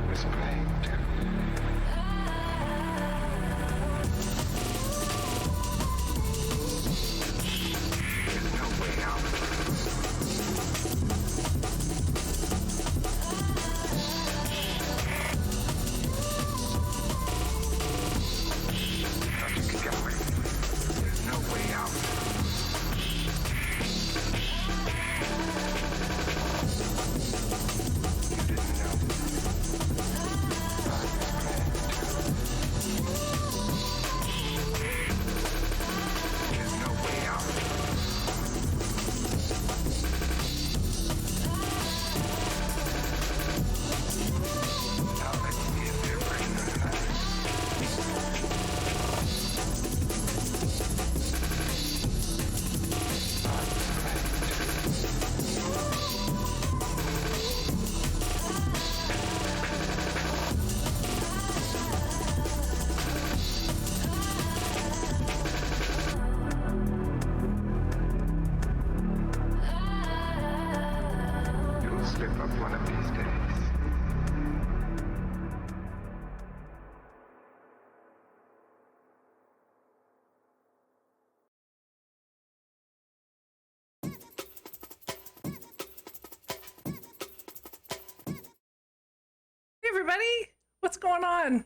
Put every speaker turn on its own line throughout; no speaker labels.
was playing too. There's no way out. Thought you could get away. There's no way out. You didn't know. I was playing too. There's no way out. Now let's see if they're bringing us back. You'll slip up one of these days.
Hey everybody, what's going on?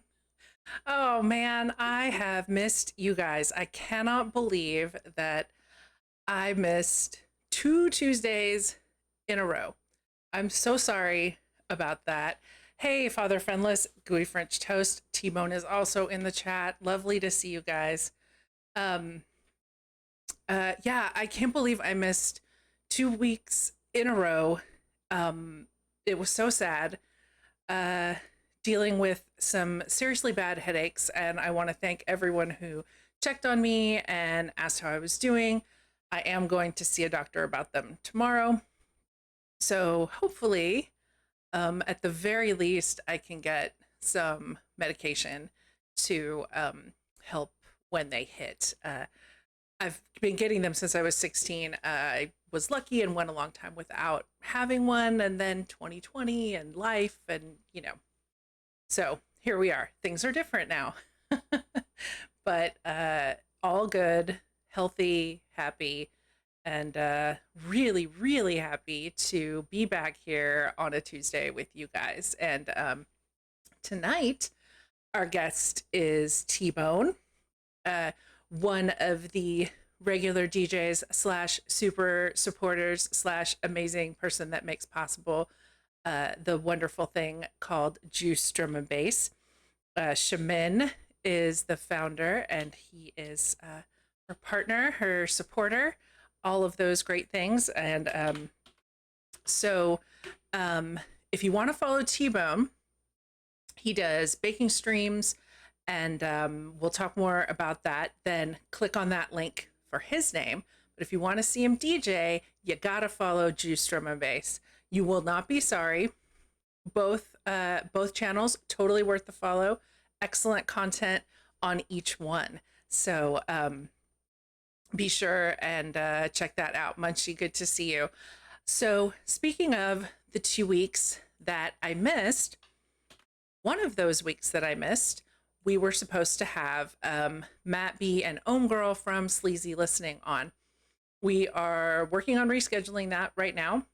Oh man, I have missed you guys. I cannot believe that I missed 2 Tuesdays in a row. I'm so sorry about that. Hey, Father Friendless, Gooey French Toast, T-Bone is also in the chat. Lovely to see you guys. Yeah, I can't believe I missed 2 weeks in a row. It was so sad. Dealing with some seriously bad headaches, and I want to thank everyone who checked on me and asked how I was doing. I am going to see a doctor about them tomorrow. So hopefully, at the very least, I can get some medication to help when they hit. I've been getting them since I was 16. I was lucky and went a long time without having one, and then 2020 and life, and so here we are. Things are different now. But all good, healthy, happy, and really, really happy to be back here on a Tuesday with you guys. And tonight, our guest is T-Bone, one of the regular DJs slash super supporters slash amazing person that makes possible the wonderful thing called Juice Drum and Bass. Shamin is the founder, and he is her partner, her supporter, all of those great things. And so if you want to follow T-Bone, he does baking streams, and we'll talk more about that. Then click on that link for his name. But if you want to see him DJ, you gotta follow Juice Drum and Bass. You will not be sorry. Both channels totally worth the follow. Excellent content on each one. So be sure and check that out. Munchie, good to see you. So speaking of the 2 weeks that I missed, one of those weeks that I missed, we were supposed to have Matt B and Ohm Girl from Sleazy Listening on. We are working on rescheduling that right now.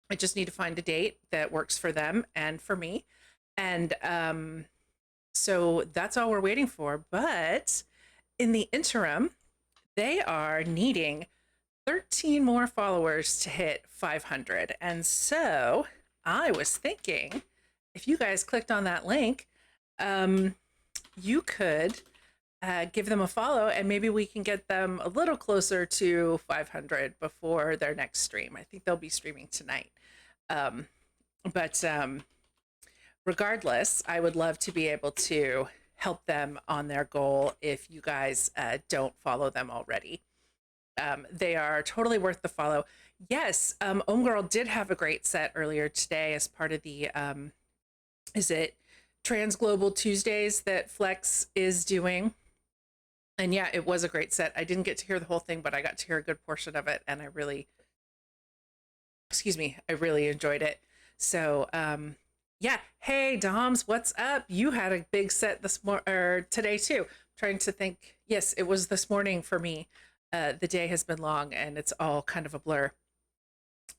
I just need to find a date that works for them and for me. And so that's all we're waiting for. But in the interim, they are needing 13 more followers to hit 500. And so I was thinking, if you guys clicked on that link, you could give them a follow, and maybe we can get them a little closer to 500 before their next stream. I think they'll be streaming tonight. But regardless, I would love to be able to help them on their goal if you guys don't follow them already. They are totally worth the follow. Yes, Ohm Girl did have a great set earlier today as part of the, is it Trans Global Tuesdays that Flex is doing? And yeah, it was a great set. I didn't get to hear the whole thing, but I got to hear a good portion of it, and I really, I really enjoyed it. So Yeah. Hey, Doms, what's up? You had a big set this morning or today too. Trying to think. Yes, it was this morning for me. The day has been long and it's all kind of a blur.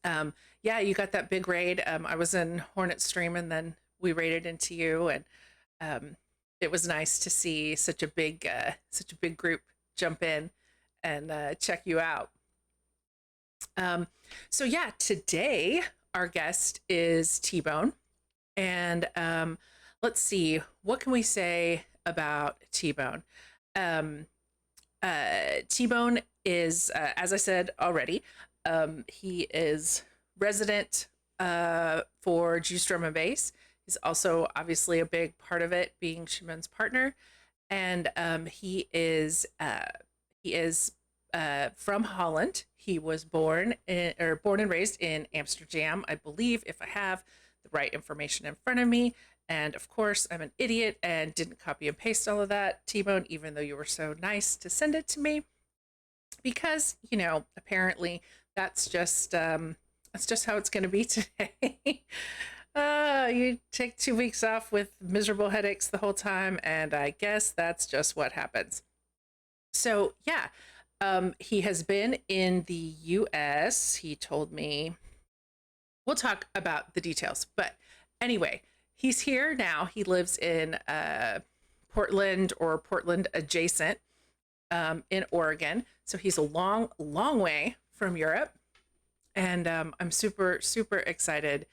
Yeah, you got that big raid. I was in Hornet Stream and then we raided into you, and um, it was nice to see such a big group jump in and check you out. Um, so yeah, today our guest is T-Bone. And let's see, what can we say about T-Bone? Um, T-Bone is, as I said already, he is resident for Juice Drum and Bass. He's also obviously a big part of it, being Shimon's partner, and he is from Holland. He was born and raised in Amsterdam, I believe, if I have the right information in front of me. And of course, I'm an idiot and didn't copy and paste all of that, T-Bone, even though you were so nice to send it to me. Because, apparently that's just how it's going to be today. You take 2 weeks off with miserable headaches the whole time, and I guess that's just what happens. So, yeah, he has been in the US. He told me we'll talk about the details. But anyway, he's here now. He lives in Portland or Portland adjacent in Oregon. So he's a long, long way from Europe. And I'm super, super excited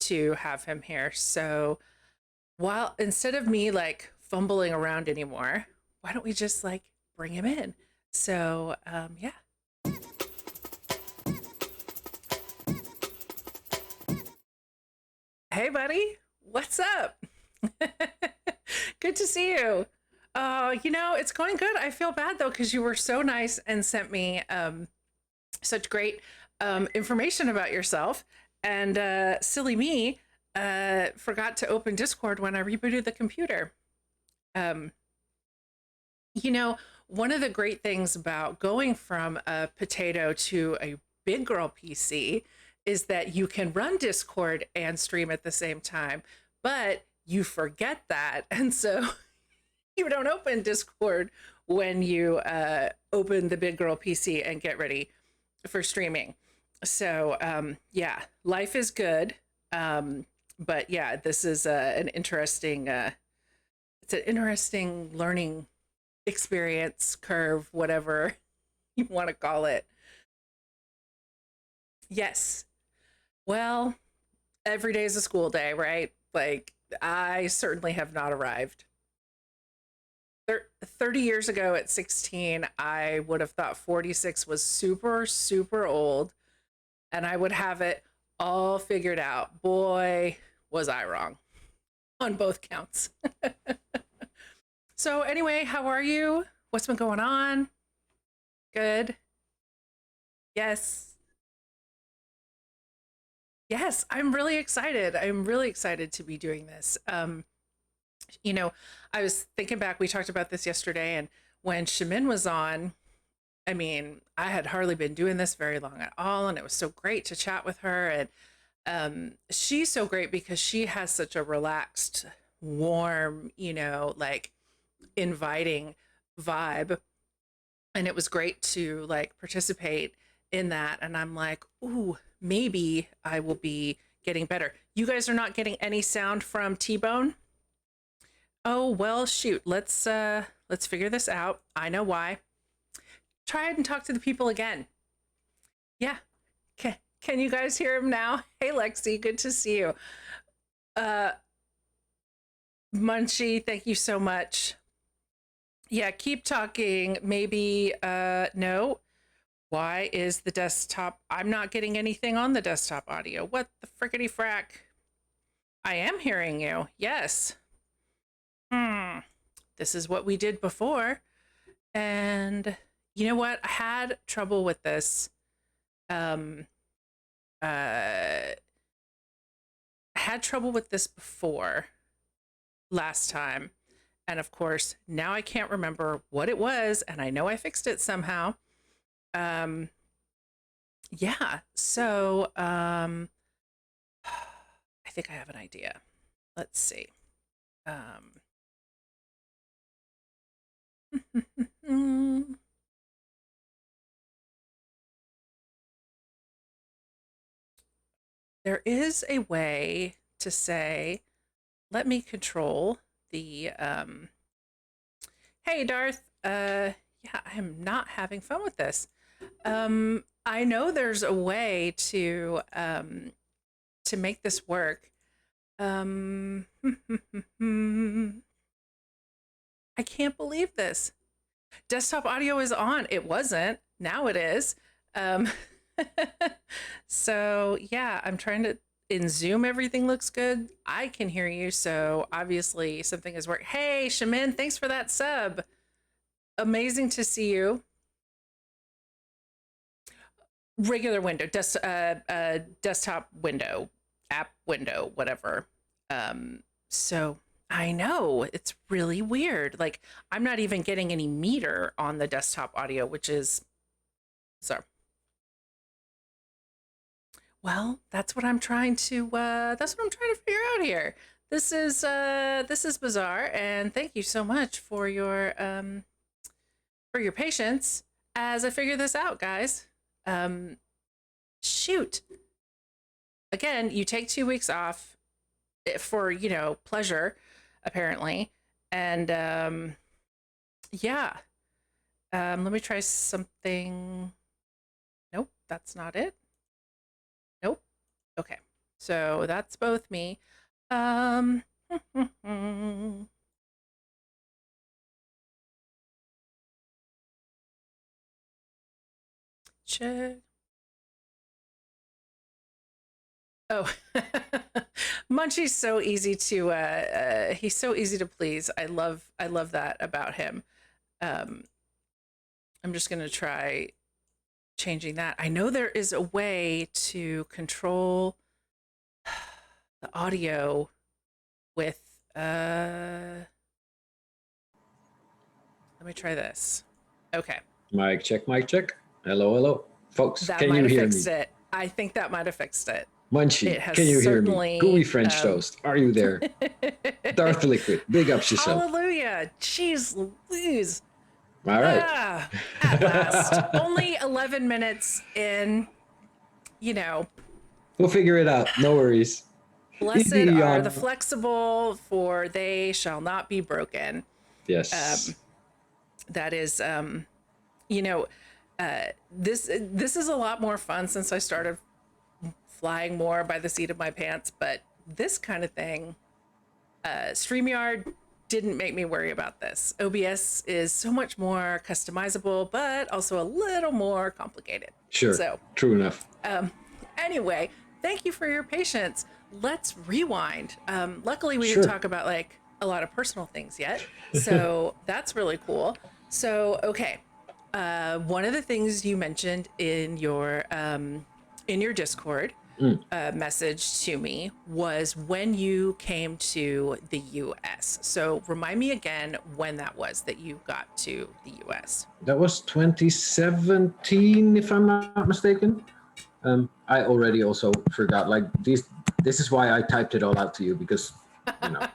to have him here. So while instead of me like fumbling around anymore, why don't we just like bring him in? So yeah. Hey, buddy, what's up? Good to see you. It's going good. I feel bad though because you were so nice and sent me such great information about yourself. And silly me forgot to open Discord when I rebooted the computer. Um, one of the great things about going from a potato to a big girl PC is that you can run Discord and stream at the same time, but you forget that. And so you don't open Discord when you open the big girl PC and get ready for streaming. So yeah, life is good. But yeah, this is an interesting it's an interesting learning experience curve, whatever you want to call it. Yes. Well, every day is a school day, right? Like I certainly have not arrived. 30 years ago at 16, I would have thought 46 was super, super old and I would have it all figured out. Boy, was I wrong on both counts. So, anyway, how are you? What's been going on? Good. Yes. Yes, I'm really excited. I'm really excited to be doing this. You know, I was thinking back, we talked about this yesterday, and when Shamin was on, I mean, I had hardly been doing this very long at all, and it was so great to chat with her. And she's so great because she has such a relaxed, warm, like inviting vibe. And it was great to like participate in that. And I'm like, ooh, maybe I will be getting better. You guys are not getting any sound from T-Bone? Oh, well, shoot. Let's figure this out. I know why. Try and talk to the people again. Yeah. Can you guys hear him now? Hey, Lexi, good to see you. Uh, Munchie, thank you so much. Yeah, keep talking. Maybe, no. Why is the desktop? I'm not getting anything on the desktop audio. What the frickety frack? I am hearing you. Yes. Hmm. This is what we did before. And you know what? I had trouble with this. Um, I had trouble with this before last time. And of course, now I can't remember what it was. And I know I fixed it somehow. Um, yeah. So I think I have an idea. let's see. There is a way to say, let me control the hey Darth, yeah, I am not having fun with this. I know there's a way to make this work. I can't believe this. Desktop audio is on. It wasn't. Now it is. Um, so yeah, I'm trying to in Zoom. Everything looks good. I can hear you. So obviously something is working. Hey, Shamin, thanks for that sub. Amazing to see you. Regular window, desktop window, app window, whatever. So I know it's really weird. Like I'm not even getting any meter on the desktop audio, which is so. Well, that's what I'm trying to. That's what I'm trying to figure out here. This is bizarre, and thank you so much for your patience as I figure this out, guys. Um, shoot. Again, you take 2 weeks off for pleasure, apparently, and yeah. Let me try something. Nope, that's not it. Nope. Okay. So that's both me. Um check. Oh. Munchie's so easy to he's so easy to please. I love that about him. Um I'm just going to try changing that. I know there is a way to control the audio with let me try this. Okay.
Mic check, mic check. Hello, hello. Folks,
That
can
might
you
have
hear
fixed
me?
it. I think that might have fixed it.
Munchie,
It has
can you hear me?
certainly
Gooey French toast, are you there? Darth Liquid, big ups yourself.
Hallelujah. Jeez Louise.
All right.
Ah, at last. Only 11 minutes in, you know,
We'll figure it out. No worries.
blessed
Easy
are the
yawn.
flexible, for they shall not be broken.
Yes.
That is, you know, this is a lot more fun since I started flying more by the seat of my pants. But this kind of thing, StreamYard didn't make me worry about this. OBS is so much more customizable, but also a little more complicated.
Sure.
So,
True enough.
anyway, thank you for your patience. Let's rewind. Luckily, we didn't
Sure.
talk about like a lot of personal things yet, so that's really cool. So, okay, one of the things you mentioned in your Discord message to me was when you came to the U.S. So, remind me again when that was that you got to the U.S.
That was 2017, if I'm not mistaken. I already also forgot. Like these, this is why I typed it all out to you because, you know,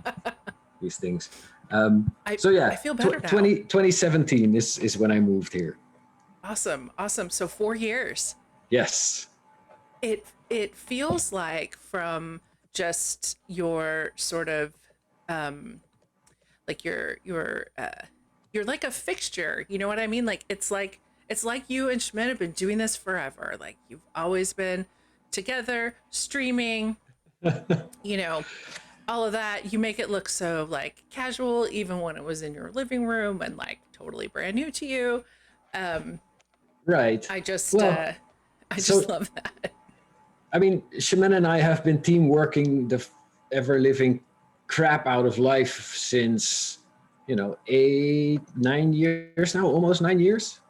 these things. So yeah,
I feel better now.
2017 is when I moved here.
Awesome, awesome. So 4 years.
Yes.
It feels like from just your sort of like you're like a fixture, you know what I mean? Like it's like you and Schmidt have been doing this forever. Like you've always been together streaming, you know, all of that. You make it look so like casual even when it was in your living room and like totally brand new to you.
Right.
I just
Well,
I just
so
love that.
I mean, Shaman and I have been team working the ever living crap out of life since, 8, 9 years now, almost 9 years.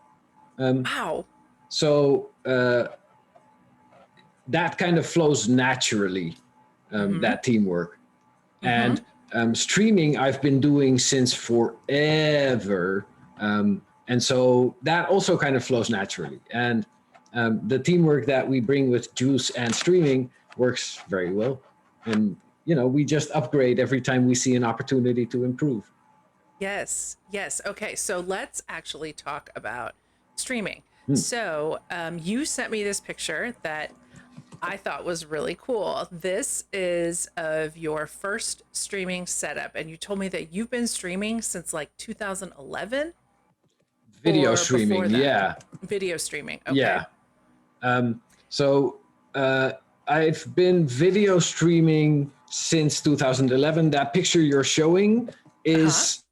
Wow.
So that kind of flows naturally,
Mm-hmm.
that teamwork.
Mm-hmm.
And streaming, I've been doing since forever. And so that also kind of flows naturally. And the teamwork that we bring with Juice and streaming works very well. And we just upgrade every time we see an opportunity to improve.
Yes, yes. Okay, so let's actually talk about streaming.
Hmm.
So, you sent me this picture that I thought was really cool. This is of your first streaming setup, and you told me that you've been streaming since like 2011
Video
or before
streaming,
that.
yeah,
Video streaming. Okay.
yeah. So I've been video streaming since 2011. That picture you're showing
Uh huh.
is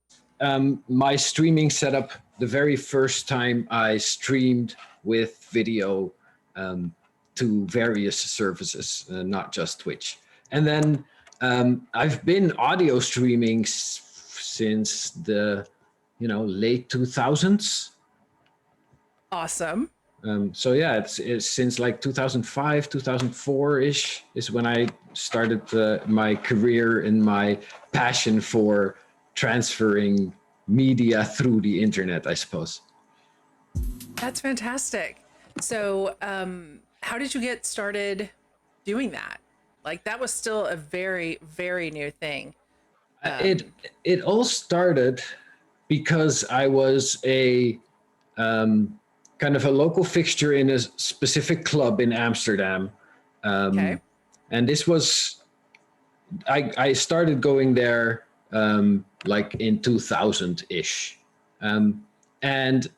my streaming setup. The very first time I streamed with video um, to various services, not just Twitch. And then I've been audio streaming since the late 2000s.
Awesome.
So yeah, it's since like 2005, 2004 ish is when I started my career and my passion for transferring media through the internet, I suppose.
That's fantastic. So, how did you get started doing that? Like, that was still a very, very new thing.
It
Um,
it all started because I was a kind of a local fixture in a specific club in Amsterdam,
okay.
and this was I started going there like in 2000 ish, and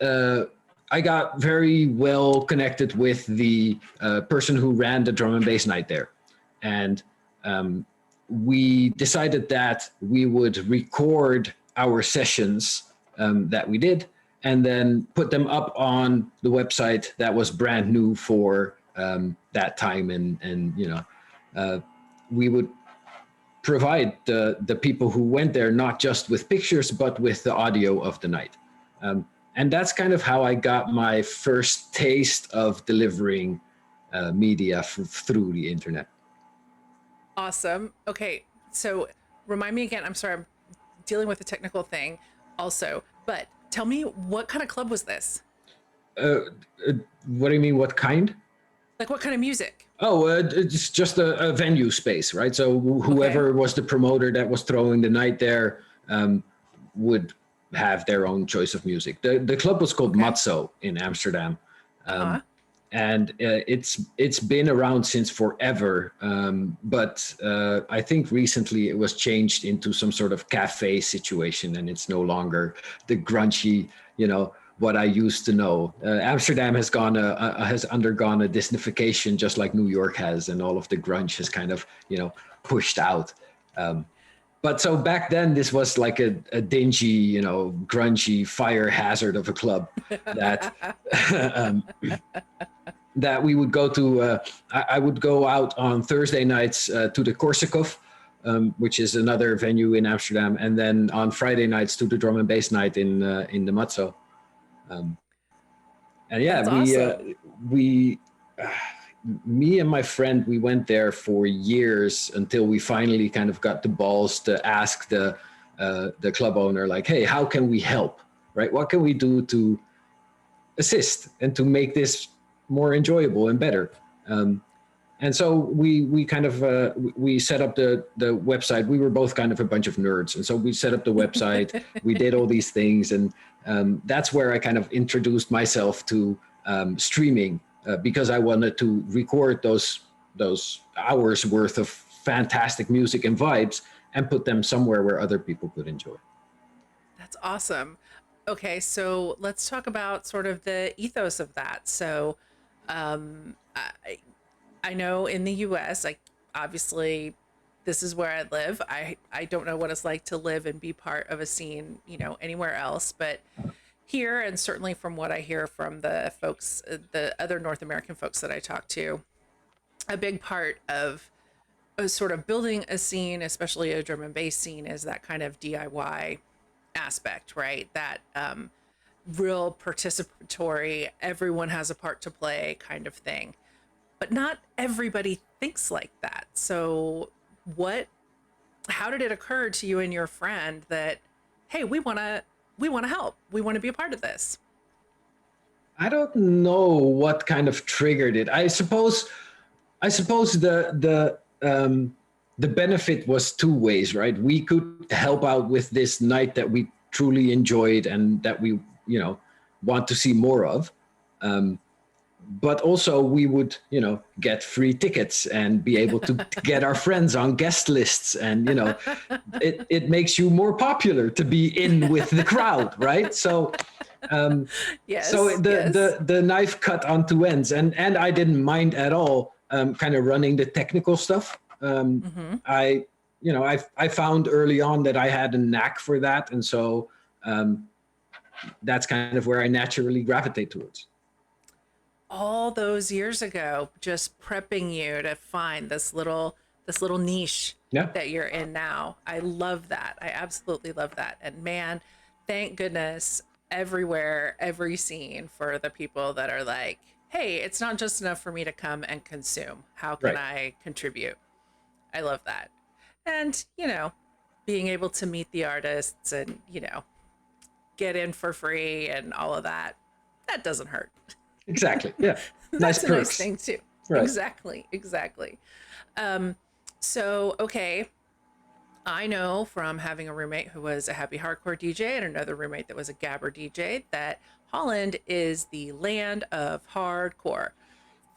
I got very well connected with the person who ran the drum and bass night there, and we decided that we would record our sessions that we did and then put them up on the website that was brand new for that time, and we would provide the people who went there not just with pictures but with the audio of the night, and that's kind of how I got my first taste of delivering media through the internet.
Awesome. Okay. So, remind me again. I'm sorry, I'm dealing with a technical thing also, but tell me, what kind of club was this?
uh, what do you mean, what kind?
Like, what kind of music?
Oh, it's just a venue space, right? So
Okay.
whoever was the promoter that was throwing the night there would have their own choice of music. The club was called
Okay.
Matzo in Amsterdam,
Uh huh.
and it's been around since forever. But I think recently it was changed into some sort of cafe situation, and it's no longer the grungy, what I used to know. Amsterdam has undergone a Disneyfication, just like New York has, and all of the grunge has kind of pushed out. Um, but so back then, this was like a dingy, grungy fire hazard of a club that um, that we would go to. I would go out on Thursday nights to the Korsakov, which is another venue in Amsterdam, and then on Friday nights to the drum and bass night in the Matzo. Um, and yeah,
That's awesome.
we uh, me and my friend, we went there for years until we finally kind of got the balls to ask the club owner, like, hey, how can we help, right? What can we do to assist and to make this more enjoyable and better? And so we kind of we set up the website. We were both kind of a bunch of nerds, and so we set up the website. We did all these things, and that's where I kind of introduced myself to streaming, because I wanted to record those hours worth of fantastic music and vibes and put them somewhere where other people could enjoy.
That's awesome. Okay, so let's talk about sort of the ethos of that. So, I know in the US, like, obviously this is where I live. I don't know what it's like to live and be part of a scene, anywhere else, but here, and certainly from what I hear from the folks, the other North American folks that I talk to, a big part of sort of building a scene, especially a drum and bass scene, is that kind of DIY aspect, right? That real participatory, everyone has a part to play kind of thing. But not everybody thinks like that. So, what, how did it occur to you and your friend that, hey, we want to help. We want to be a part of this.
I don't know what kind of triggered it. I suppose the the benefit was two ways, right? We could help out with this night that we truly enjoyed and that we, want to see more of. Um, but also we would, get free tickets and be able to get our friends on guest lists. And, it makes you more popular to be in with the crowd, right? Um, so
Yes,
the,
yes.
the knife cut on two ends, and I didn't mind at all, kind of running the technical stuff.
Mm-hmm.
I, I found early on that I had a knack for that, and so that's kind of where I naturally gravitate towards.
All those years ago, just prepping you to find this little niche
Yeah,
that you're in now. I love that. I absolutely love that. And man, thank goodness everywhere, every scene for the people that are like, hey, it's not just enough for me to come and consume. How can
right.
I contribute? I love that. And, being able to meet the artists and, get in for free and all of that, that doesn't hurt.
Exactly. Yeah. Nice
That's a nice
perks.
thing too.
Right.
Exactly, exactly. Um, so okay, I know from having a roommate who was a happy hardcore DJ and another roommate that was a gabber DJ that Holland is the land of hardcore.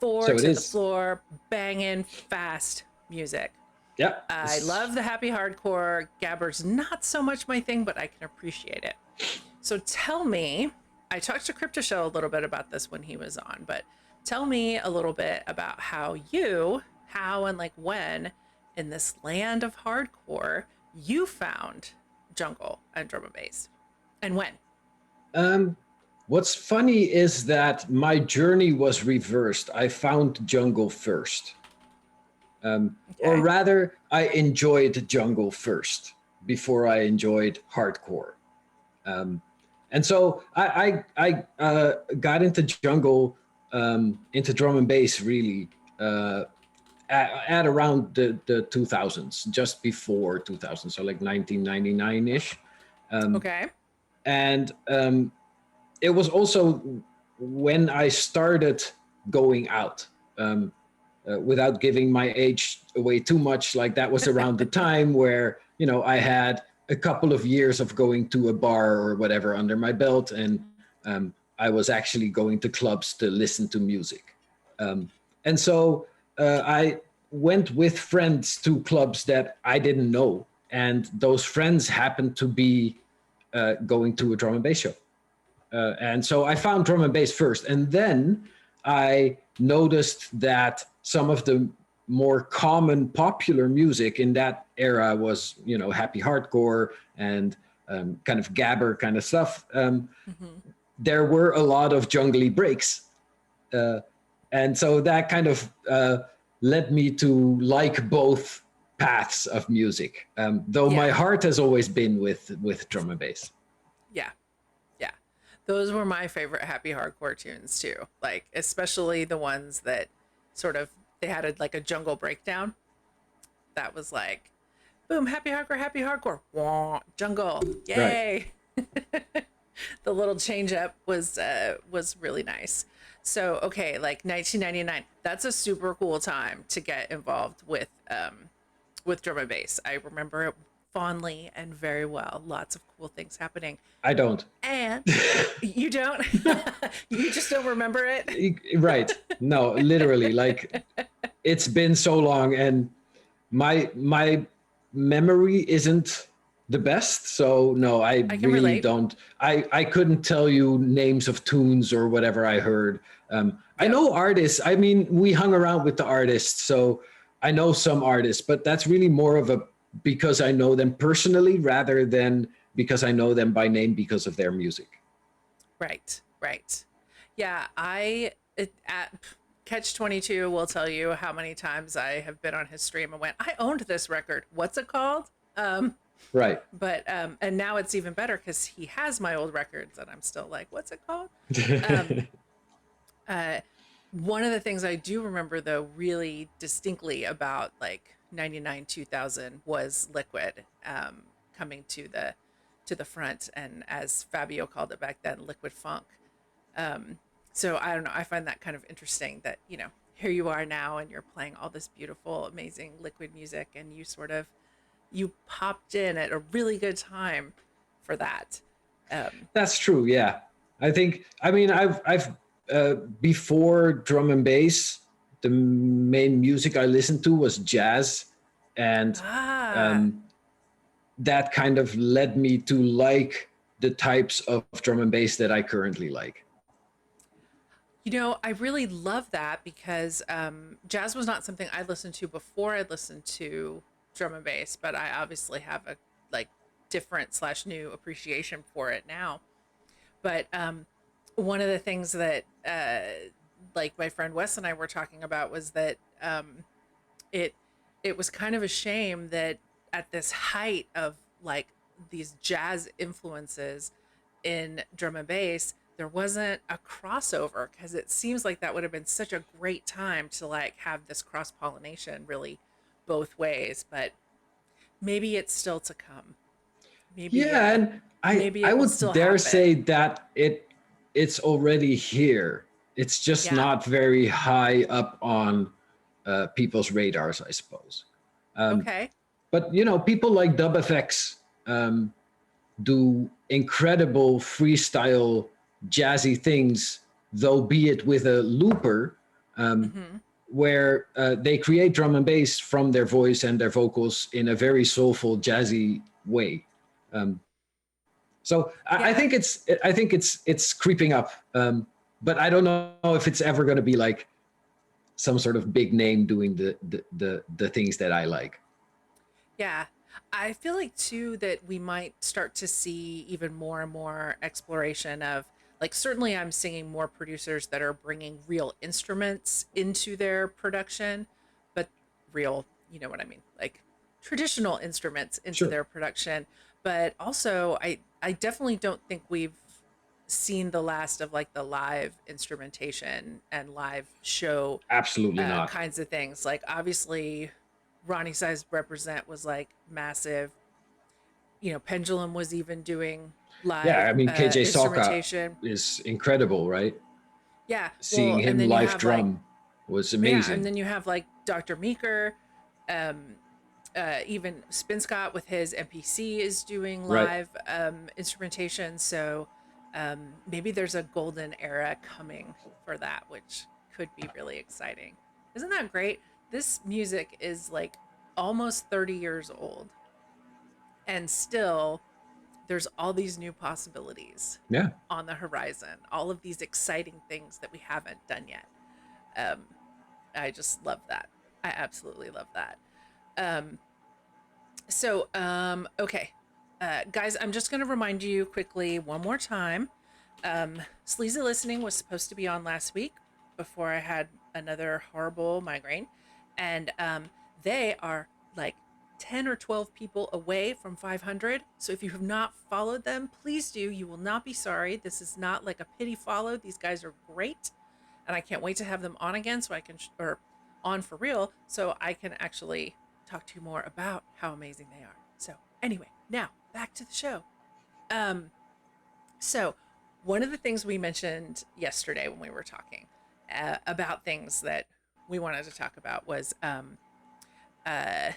Four
So it
to the
is.
floor, banging fast music.
Yeah.
I love the happy hardcore. Gabber's not so much my thing, but I can appreciate it. So tell me, I talked to Crypto Show a little bit about this when he was on, but tell me a little bit about how and like when in this land of hardcore you found jungle and drum and bass and when.
Um, what's funny is that my journey was reversed. I found jungle first. Or
Okay.
rather, I enjoyed jungle first before I enjoyed hardcore. Um, and so I got into jungle, into drum and bass really uh, at around the 2000s, just before 2000, so like 1999 ish. Um,
Okay.
and it was also when I started going out. Without giving my age away too much, like that was around the time where I had a couple of years of going to a bar or whatever under my belt, and I was actually going to clubs to listen to music. And so I went with friends to clubs that I didn't know, and those friends happened to be going to a drum and bass show. And so I found drum and bass first, and then I noticed that some of the more common popular music in that era was, happy hardcore and kind of gabber kind of stuff.
Mm-hmm.
There were a lot of jungly breaks, uh, and so that kind of led me to like both paths of music. Though my
Yeah.
heart has always been with drum and bass.
Yeah. Yeah. Those were my favorite happy hardcore tunes too. Like especially the ones that sort of they had like a jungle breakdown. That was like boom, happy hardcore. Wah, jungle.
Right.
Yay. The little change up was really nice. So, okay, like 1999. That's a super cool time to get involved with drum and bass. I remember it fondly and very well. Lots of cool things happening.
I don't.
And you don't you just don't remember it?
Right. No, literally, like it's been so long, and my memory isn't the best. So no, I
I can
really
relate.
don't. I couldn't tell you names of tunes or whatever I heard. I
Yep.
know artists. I mean, we hung around with the artists, so I know some artists, but that's really more of a because I know them personally rather than because I know them by name because of their music.
Right, right. Yeah, at Catch 22 will tell you how many times I have been on his stream and went, I owned this record. What's it called?
Right.
But and now it's even better because he has my old records and I'm still like, what's it called? Um, uh, one of the things I do remember though really distinctly about like 99 2000 was Liquid coming to the front, and as Fabio called it back then, Liquid Funk. um so I don't know, I find that kind of interesting that here you are now and you're playing all this beautiful, amazing liquid music, and you popped in at a really good time for that. Um,
That's true. Yeah, I think. I mean, I've before drum and bass, the main music I listened to was jazz, and
ah,
um, that kind of led me to like the types of drum and bass that I currently like.
I really love that because jazz was not something I listened to before I listened to drum and bass, but I obviously have a like different slash new appreciation for it now. But one of the things that like my friend Wes and I were talking about was that it it was kind of a shame that at this height of like these jazz influences in drum and bass there wasn't a crossover, because it seems like that would have been such a great time to like have this cross pollination really both ways, but maybe it's still to come. maybe
Yeah,
uh
and
maybe
I
it will
would
still
dare say
happen.
that it's already here. It's just
Yeah.
not very high up on people's radars, I suppose. Um,
Okay.
but people like DubFX um, do incredible freestyle jazzy things, though be it with a looper, um,
Hmm.
where they create drum and bass from their voice and their vocals in a very soulful jazzy way. Um, so I
Yeah.
think it's creeping up, but I don't know if it's ever going to be like some sort of big name doing the things that I like.
Yeah. I feel like too that we might start to see even more and more exploration of like, certainly I'm seeing more producers that are bringing real instruments into their production, but real, you know what I mean? Like traditional instruments into
Sure,
their production, but also I definitely don't think we've seen the last of like the live instrumentation and live show
absolutely not.
kinds of things. Like obviously, Ronnie Size Represent was like massive. Pendulum was even doing
Yeah,
live
I mean KJ Sokka
instrumentation.
is incredible, right?
Yeah,
Seeing
well, and
him
then you
live
have like
drum was
yeah, and
amazing.
then you have like Dr. Meeker, um, even Spin Scott with his MPC is doing
Right.
live instrumentation. So maybe there's a golden era coming for that, which could be really exciting. Isn't that great? This music is like almost 30 years old, and still there's all these new possibilities
Yeah.
on the horizon, all of these exciting things that we haven't done yet. Um, I just love that. I absolutely love that. Um, okay. Guys, I'm just going to remind you quickly one more time. Sleazy Listening was supposed to be on last week before I had another horrible migraine. And they are like 10 or 12 people away from 500. So if you have not followed them, please do. You will not be sorry. This is not like a pity follow. These guys are great. And I can't wait to have them on again so I can, or on for real, so I can actually talk to you more about how amazing they are. So, anyway, now back to the show. Um, so, one of the things we mentioned yesterday when we were talking about things that we wanted to talk about was uh,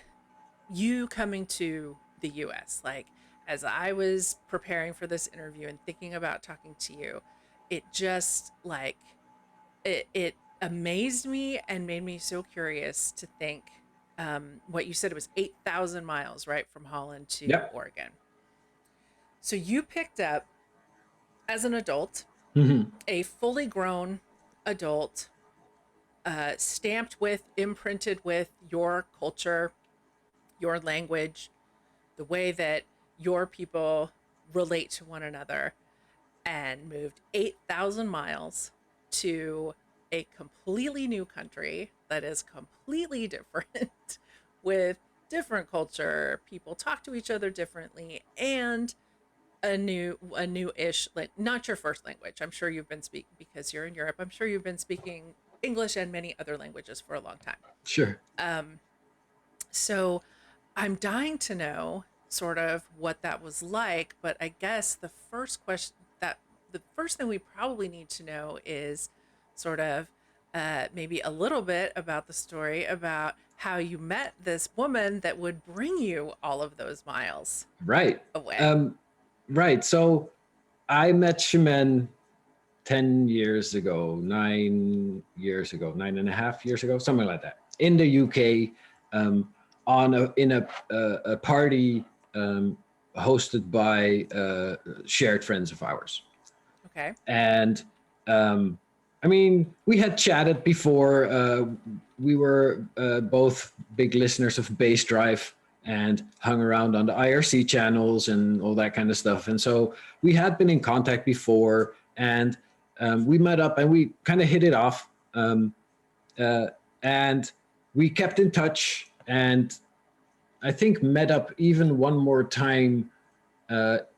you coming to the US. Like, as I was preparing for this interview and thinking about talking to you, it just like it amazed me and made me so curious to think what you said, it was 8,000 miles, right, from Holland to
Yep.
Oregon. So you picked up as an adult,
Hmm.
a fully grown adult, stamped with, imprinted with your culture, your language, the way that your people relate to one another, and moved 8,000 miles to a completely new country that is completely different with different culture. People talk to each other differently, and a new-ish, like, not your first language. I'm sure you've been speaking, because you're in Europe. I'm sure you've been speaking English and many other languages for a long time.
Sure.
Um, so I'm dying to know sort of what that was like, but I guess the first thing we probably need to know is sort of maybe a little bit about the story about how you met this woman that would bring you all of those miles
Right.
away.
Um, right. So I met Shemen 10 years ago, 9 years ago, 9.5 years ago, something like that, in the UK, um, in a party um, hosted by shared friends of ours.
Okay.
And um, I mean, we had chatted before. We were both big listeners of Bass Drive and hung around on the IRC channels and all that kind of stuff. And so we had been in contact before, and we met up and we kind of hit it off. Uh, and we kept in touch, and I think met up even one more time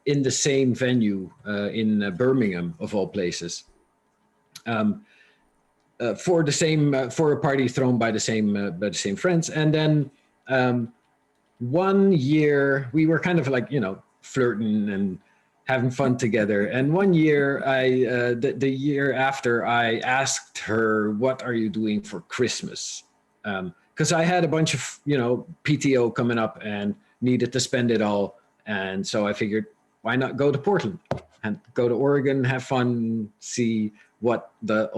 in the same venue in Birmingham, of all places, um, for the same for a party thrown by the same friends. And then um, one year we were kind of like flirting and having fun together. And one year, the year after, I asked her, "What are you doing for Christmas?" Because I had a bunch of PTO coming up and needed to spend it all, and so I figured, why not go to Portland and go to Oregon, have fun, see what the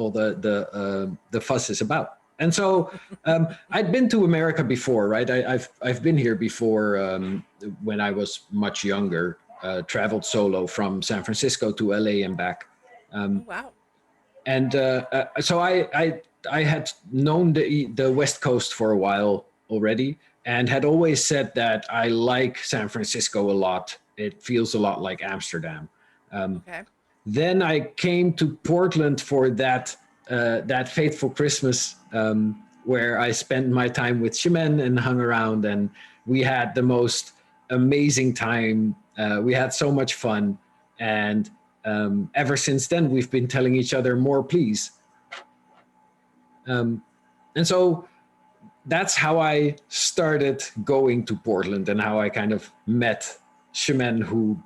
fuss is about. And so I'd been to America before, right? I've been here before when I was much younger. Traveled solo from San Francisco to LA and back.
Oh, wow.
And so I had known the West Coast for a while already, and had always said that I like San Francisco a lot. It feels a lot like Amsterdam.
Okay.
Then I came to Portland for that fateful Christmas, where I spent my time with Shemen and hung around, and we had the most amazing time. We had so much fun, and ever since then we've been telling each other more, please. Um, and so that's how I started going to Portland, and how I kind of met Shemen, who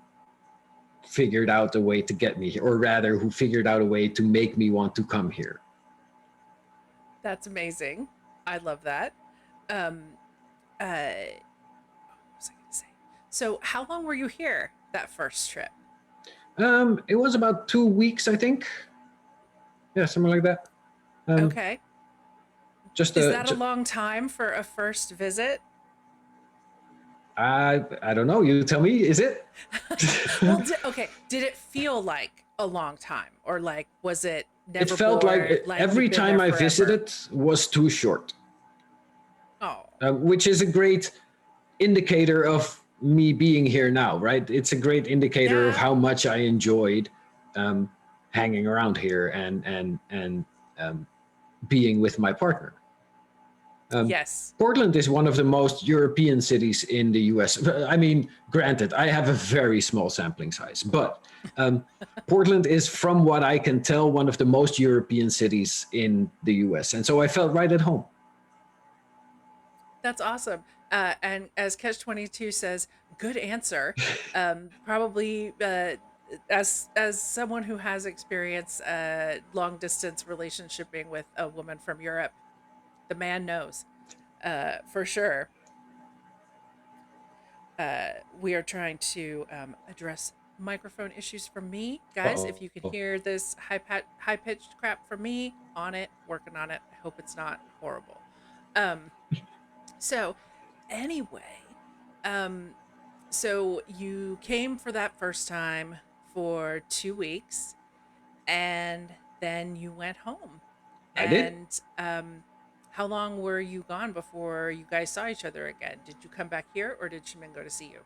figured out a way to get me here, or rather, who figured out a way to make me want to come here.
That's amazing. I love that. Um, what was I going to say? So, how long were you here that first trip?
It was about 2 weeks, I think. Yeah, something like that. Um,
Okay.
just
Is
a,
that a long time for a first visit?
I don't know. You tell me. Is it?
Well, okay. Did it feel like a long time, or like was it
It
never
felt like
bored? Like
every
you'd been there
time I
forever?
visited was too short,
Oh,
which is a great indicator of me being here now, right? It's a great indicator of
yeah.
how much I enjoyed um, hanging around here and um, being with my partner. Um,
Yes.
Portland is one of the most European cities in the US. I mean, granted, I have a very small sampling size, but Portland is, from what I can tell, one of the most European cities in the US. And so I felt right at home.
That's awesome. And as Catch 22 says, good answer. Probably as someone who has experience long distance relationshiping with a woman from Europe, the man knows for sure. We are trying to address microphone issues from me, guys. If you can
Uh-oh.
hear this high pitched crap from me, on it, working on it. I hope it's not horrible. Um, so anyway, um, so you came for that first time for 2 weeks, and then you went home.
I did.
And how long were you gone before you guys saw each other again? Did you come back here, or did Shimin go to see you?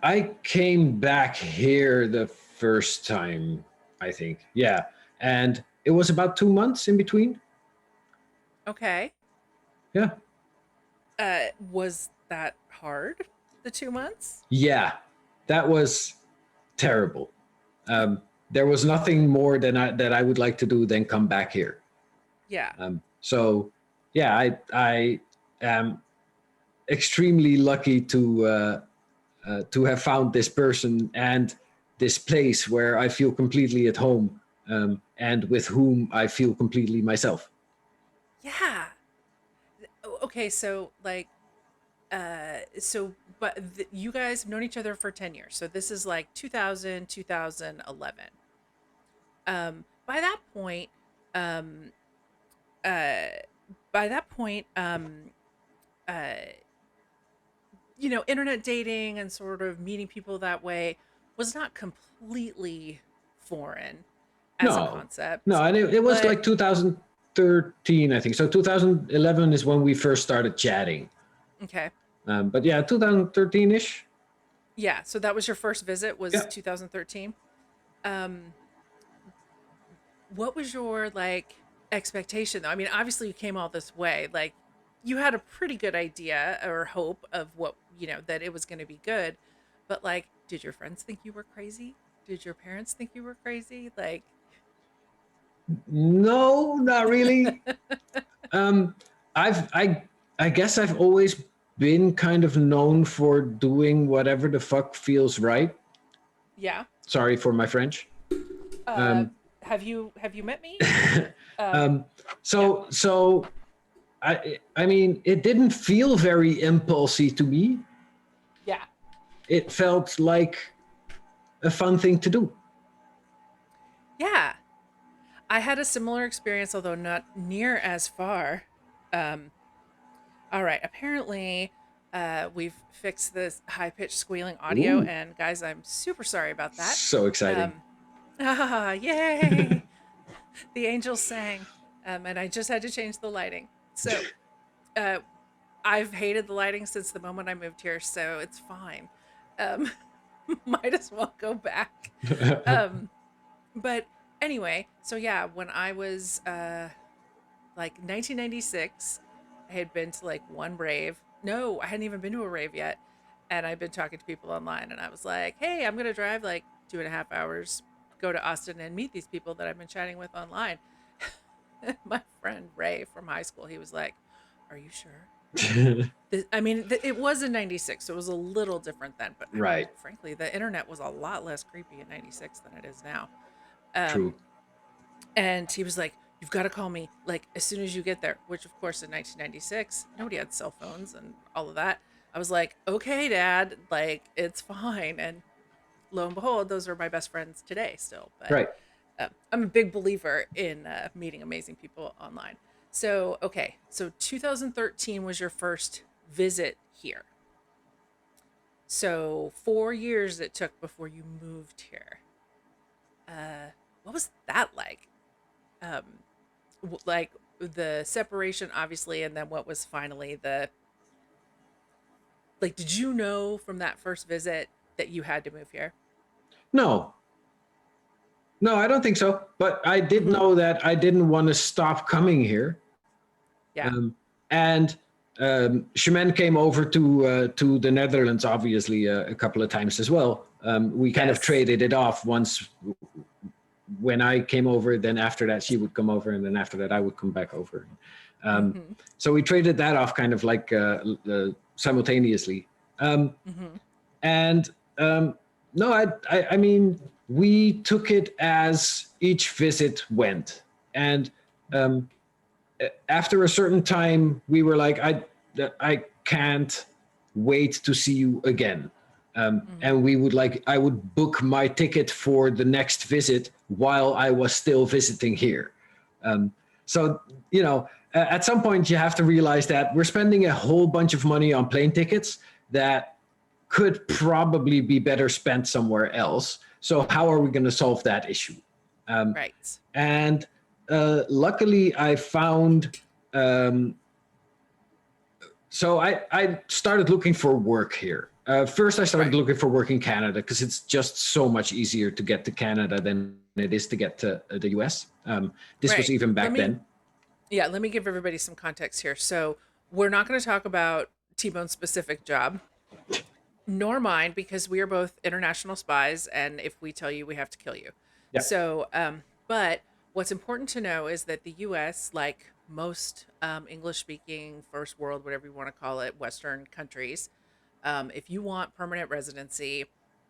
I came back here the first time, I think. Yeah. And it was about 2 months in between.
Okay.
Yeah.
Was that hard? The 2 months?
Yeah. That was terrible. There was nothing more that I would like to do than come back here.
Yeah.
So yeah, I am extremely lucky to have found this person and this place where I feel completely at home. and with whom I feel completely myself.
Yeah. Okay, so like but you guys have known each other for 10 years. So this is like 2000, 2011. By that point, um uh by that point, uh internet dating and sort of meeting people that way was not completely foreign as a
No, no,
concept.
and it was
But
like 2013, I think. So 2011 is when we first started chatting.
okay.
But yeah, 2013 ish.
Yeah, so that was your first visit was
Yeah.
2013. Um what was your like expectation though? I mean, obviously you came all this way. Like you had a pretty good idea or hope of what, that it was going to be good. But like, did your friends think you were crazy? Did your parents think you were crazy? Like
No, not really. Um, I guess I've always been kind of known for doing whatever the fuck feels right.
yeah.
Sorry for my French.
Uh
Um,
have you met me? Um
um,
yeah.
so I mean, it didn't feel very impulsy to me.
Yeah.
It felt like a fun thing to do.
Yeah. I had a similar experience although not near as far. Um All right. Apparently, we've fixed this high pitched squealing audio,
Ooh,
and guys, I'm super sorry about that.
so exciting.
Um, yay! The angels sang, and I just had to change the lighting. So, uh, I've hated the lighting since the moment I moved here, so it's fine. Um, might as well go back. Um, but anyway, so yeah, when I was like 1996, I had been to like one rave. No, I hadn't even been to a rave yet. And I'd been talking to people online and I was like, hey, I'm going to drive like 2.5 hours, go to Austin and meet these people that I've been chatting with online. My friend Ray from high school, he was like, are you sure? I mean, it was in 96, so it was a little different then. But I mean,
Right.
frankly, the internet was a lot less creepy in 96 than it is now.
True.
Um, And he was like, "You've got to call me like as soon as you get there." Which, of course, in 1996, nobody had cell phones and all of that. I was like, "Okay, Dad, like it's fine." And lo and behold, those are my best friends today still. But
Right.
I'm a big believer in meeting amazing people online. So, okay, so 2013 was your first visit here. So 4 years it took before you moved here. What was that like? Um, like the separation obviously and then what was finally the like did you know from that first visit that you had to move here?
No, no, I don't think so. But I did
Hmm.
know that I didn't want to stop coming here.
Yeah.
Um, and Shemen came over to the Netherlands, obviously, a couple of times as well. We kind of
Yes.
traded it off once when I came over. Then after that, she would come over, and then after that, I would come back over. Um,
Hmm.
so we traded that off kind of like simultaneously. Um,
Hmm.
and no, I mean, we took it as each visit went, and um, after a certain time, we were like, I can't wait to see you again.
Hmm.
And we would like, I would book my ticket for the next visit while I was still visiting here. Um, so, at some point, you have to realize that we're spending a whole bunch of money on plane tickets that could probably be better spent somewhere else. So, how are we going to solve that issue? Um,
Right.
and luckily, I found. Um, so I started looking for work here. First, I started
Right.
looking for work in Canada because it's just so much easier to get to Canada than it is to get to the US. This was
Right.
even
Let
back
me
then.
Yeah, let me give everybody some context here. So we're not going to talk about T-Bone's specific job nor mine because we are both international spies and if we tell you we have to kill you.
Yeah.
So but what's important to know is that the US, like most English speaking first world, whatever you want to call it, western countries, if you want permanent residency,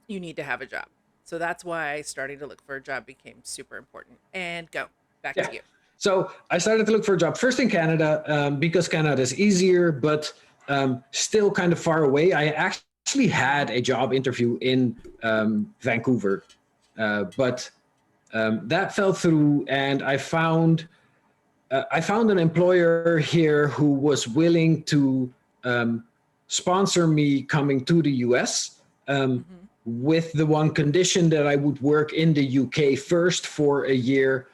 you need to have a job. So that's why starting to look for a job became super important. And go back
Yeah.
to you.
So I started to look for a job first in Canada because Canada is easier, but still kind of far away. I actually had a job interview in Vancouver, but that fell through, and I found an employer here who was willing to um, sponsor me coming to the US
Mm-hmm.
with the one condition that I would work in the UK first for a year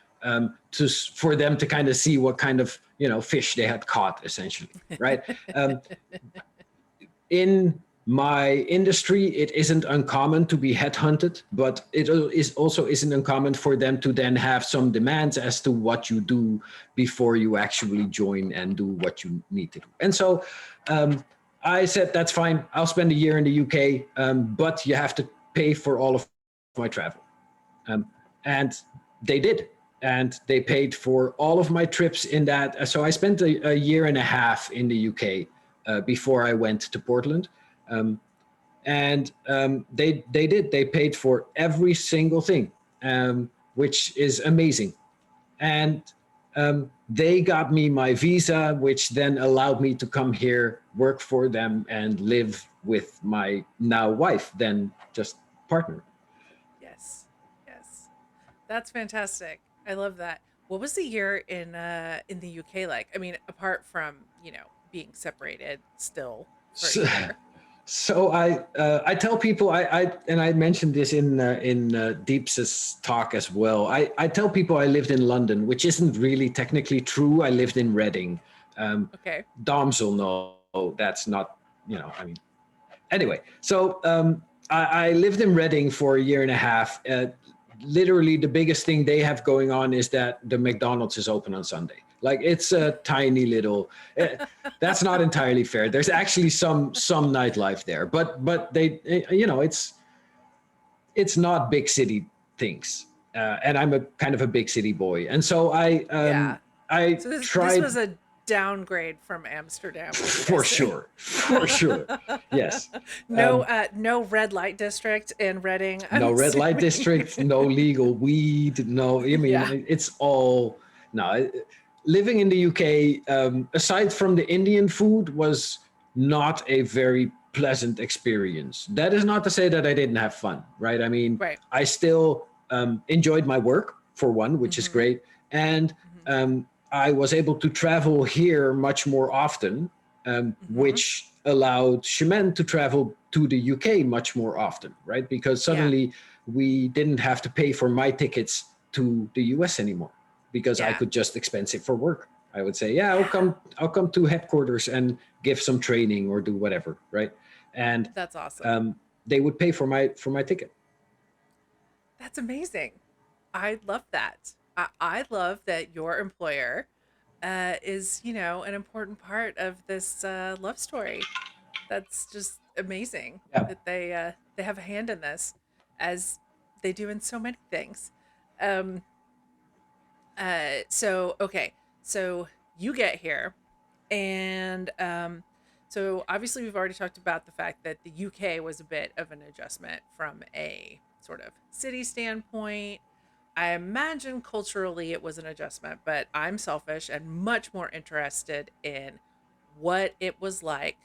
for them to kind of see what kind of fish they had caught, essentially, right? Um, in my industry, it isn't uncommon to be headhunted, but it is also isn't uncommon for them to then have some demands as to what you do before you actually join and do what you need to do. And so I said, that's fine. I'll spend a year in the UK, but you have to pay for all of my travel. And they did. And they paid for all of my trips in that. So I spent a year and a half in the UK before I went to Portland. Um, and they did. They paid for every single thing, which is amazing. And they got me my visa, which then allowed me to come here, work for them, and live with my now wife, then just partner.
Yes. Yes. That's fantastic. I love that. What was the year in the UK like? I mean, apart from, being separated still for a
So,
year.
so I tell people I mentioned this in Deep's talk as well. I tell people I lived in London, which isn't really technically true. I lived in Reading.
Okay.
Doms will know that's not, I mean, anyway. So I lived in Reading for a year and a half. Literally, the biggest thing they have going on is that the McDonald's is open on Sunday. Like, it's a tiny little. That's not entirely fair. There's actually some nightlife there, but they, it's not big city things. And I'm a kind of a big city boy, and so
Yeah.
I
So this
tried
was a downgrade from Amsterdam, I'm
for
guessing.
sure, for sure, yes.
No no red light district in Reading, I'm
No red light
assuming.
district, no legal weed, no. I
Yeah.
mean, it's all no. Living in the UK, aside from the Indian food, was not a very pleasant experience. That is not to say that I didn't have fun, right? I mean,
Right.
I still enjoyed my work for one, which is
Mhm.
great, and
Mhm.
I was able to travel here much more often,
Mhm.
which allowed Shemen to travel to the UK much more often, right? Because
Yeah.
suddenly we didn't have to pay for my tickets to the US anymore because I
Yeah.
could just expense it for work. I would say, yeah,
Yeah.
I'll come to headquarters and give some training or do whatever, right? And
That's awesome.
um, they would pay for my ticket.
That's amazing. I love that. I love that your employer is, an important part of this love story. That's just amazing
Yeah,
that they have a hand in this, as they do in so many things. Um, so okay, so you get here, and so obviously we've already talked about the fact that the UK was a bit of an adjustment from a sort of city standpoint. I imagine culturally it was an adjustment, but I'm selfish and much more interested in what it was like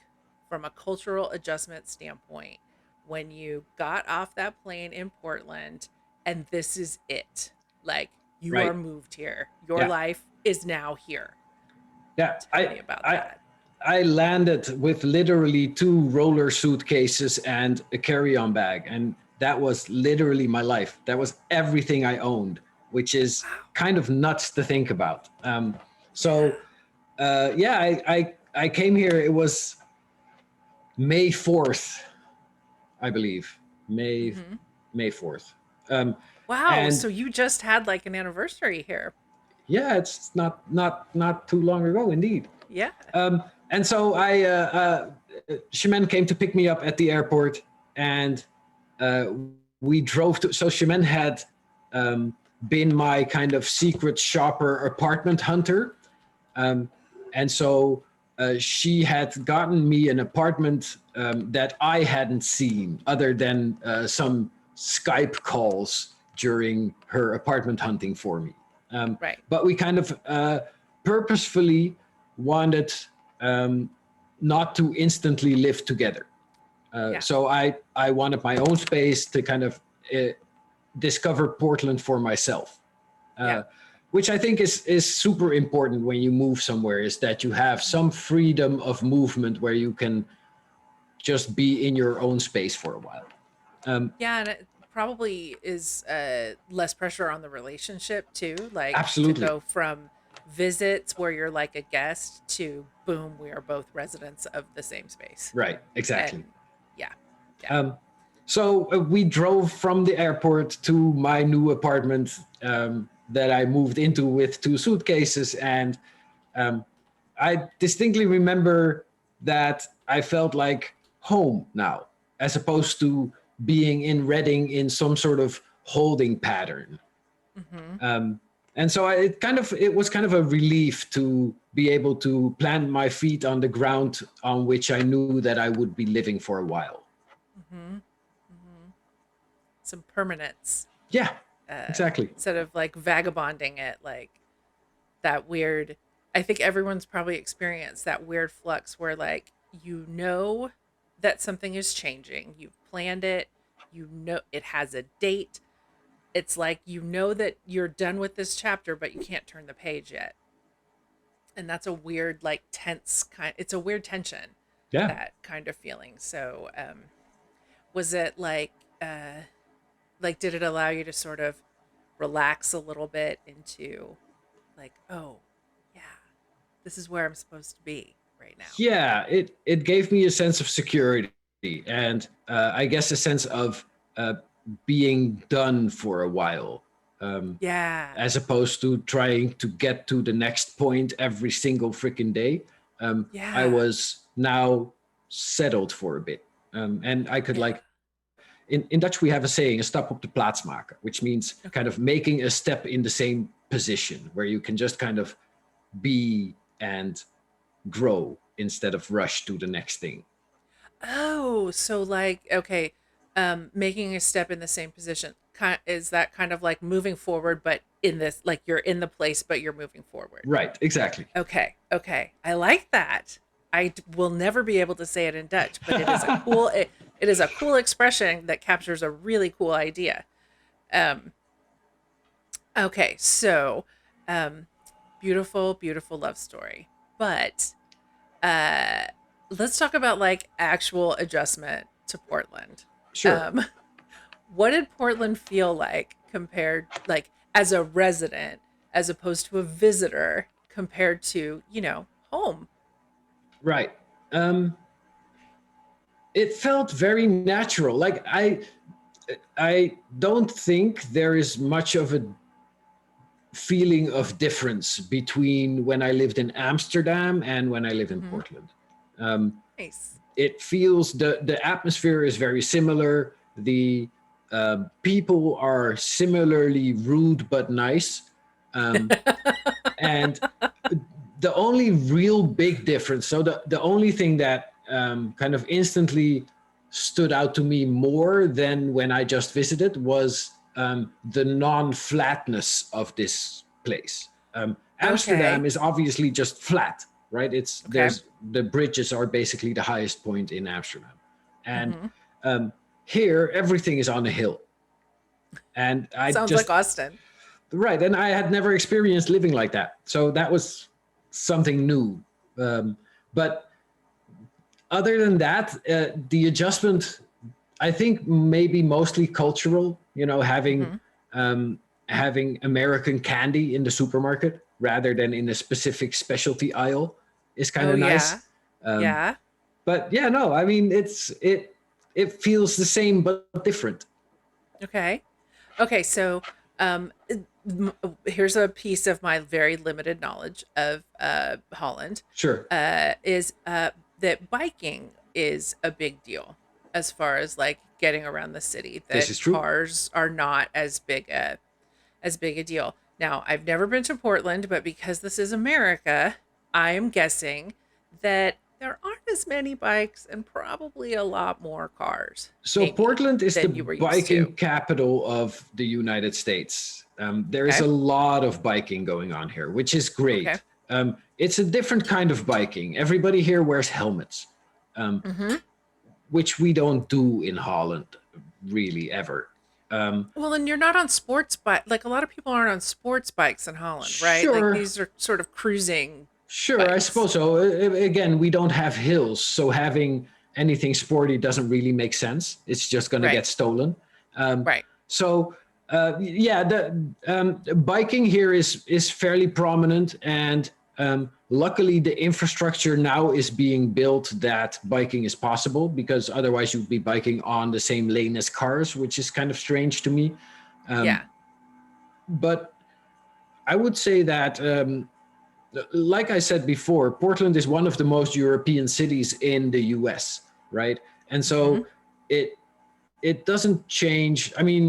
from a cultural adjustment standpoint when you got off that plane in Portland and this is it. Like, you are
right.
moved here. Your
Yeah,
life is now here.
yeah.
Tell me about
I
that.
I landed with literally two roller suitcases and a carry-on bag, and that was literally my life. That was everything I owned, which is
Wow.
kind of nuts to think about. So
Yeah.
yeah, I came here. It was May 4th, I believe. May
Hmm.
May 4th. Um,
Wow.
and
So you just had like an anniversary here.
yeah, it's not too long ago, indeed.
Yeah.
And so Shemen came to pick me up at the airport, and uh, we drove to. So Shemen had um, been my kind of secret shopper, apartment hunter, um, and so she had gotten me an apartment that I hadn't seen, other than some Skype calls during her apartment hunting for me.
Right.
But we kind of purposefully wanted not to instantly live together.
Yeah.
So I wanted my own space to kind of discover Portland for myself.
Yeah.
Which I think is super important when you move somewhere, is that you have some freedom of movement where you can just be in your own space for a while.
Yeah, and it probably is less pressure on the relationship too, like to
Absolutely.
go from visits where you're like a guest to boom, we are both residents of the same space.
Right, exactly.
And yeah, yeah.
Um, so we drove from the airport to my new apartment that I moved into with 2 suitcases. And I distinctly remember that I felt like home now, as opposed to being in Reading in some sort of holding pattern.
Hmm.
Um, and so it was kind of a relief to be able to plant my feet on the ground on which I knew that I would be living for a while.
Hmm. Hmm. Some permanence,
Yeah, exactly.
instead of like vagabonding it, like that weird. I think everyone's probably experienced that weird flux where like you know that something is changing, you've planned it, you know it has a date. It's like you know that you're done with this chapter, but you can't turn the page yet. And that's a weird, like tense kind. It's a weird tension,
Yeah.
that kind of feeling. So, was it like did it allow you to sort of relax a little bit into like, oh, yeah, this is where I'm supposed to be right now.
Yeah, it gave me a sense of security and I guess a sense of uh, being done for a while,
Yeah,
as opposed to trying to get to the next point every single freaking day. I
yeah,
was now settled for a bit. And I could
yeah.
like, in Dutch, we have a saying, a stap op de plaats maken, which means kind
Okay.
of making a step in the same position where you can just kind of be and grow instead of rush to the next thing.
Oh, so like, okay, making a step in the same position. Is that kind of like moving forward, but in this, like you're in the place, but you're moving forward.
Right, exactly.
Okay, okay. I like that. Will never be able to say it in Dutch, but it is a cool, it is a cool expression that captures a really cool idea. Um, okay, so, um, beautiful, beautiful love story. But uh let's talk about like actual adjustment to Portland.
Sure.
Um what did Portland feel like compared, like as a resident as opposed to a visitor, compared to, home?
Right. Um, it felt very natural. Like I don't think there is much of a feeling of difference between when I lived in Amsterdam and when I live in
Hmm.
Portland. Um,
Nice.
it feels the atmosphere is very similar. The people are similarly rude but nice. Um, and the only real big difference, so the only thing that kind of instantly stood out to me more than when I just visited was the non-flatness of this place. Amsterdam
Okay.
is obviously just flat, right? It's
Okay.
there's the bridges are basically the highest point in Amsterdam, and
Hmm.
um, here everything is on a hill, and I
Sounds like
just
Austin.
right, and I had never experienced living like that, so that was something new. But other than that, the adjustment, I think, maybe mostly cultural. You know,
Hmm.
um, having American candy in the supermarket rather than in a specific specialty aisle is kind
Oh
of
yeah.
nice. Um,
Yeah.
but yeah, no, I mean, it feels the same but different.
Okay. Okay, so here's a piece of my very limited knowledge of Holland.
Sure,
Is that biking is a big deal as far as like getting around the city.
this
That
is true.
cars are not as big a deal. Now, I've never been to Portland, but because this is America, I am guessing that there aren't as many bikes and probably a lot more cars,
So
maybe,
Portland is the
than you were used to.
biking capital of the United States. There is
Okay.
a lot of biking going on here, which is
Okay.
great. It's a different kind of biking. Everybody here wears helmets, um,
Mm-hmm.
which we don't do in Holland really ever.
Well, and you're not on sports bike. Like a lot of people aren't on sports bikes in Holland, right? Like
Sure,
these are sort of cruising
sure, I
bikes.
suppose so. Again, we don't have hills, so having anything sporty doesn't really make sense. It's just going to
Right.
get stolen. Um,
Right.
so yeah, the biking here is fairly prominent, and luckily the infrastructure now is being built that biking is possible, because otherwise you'd be biking on the same lane as cars, which is kind of strange to me. Um,
Yeah.
but I would say that. Like I said before, Portland is one of the most European cities in the US, right? And
Mm-hmm.
so it it doesn't change. I mean,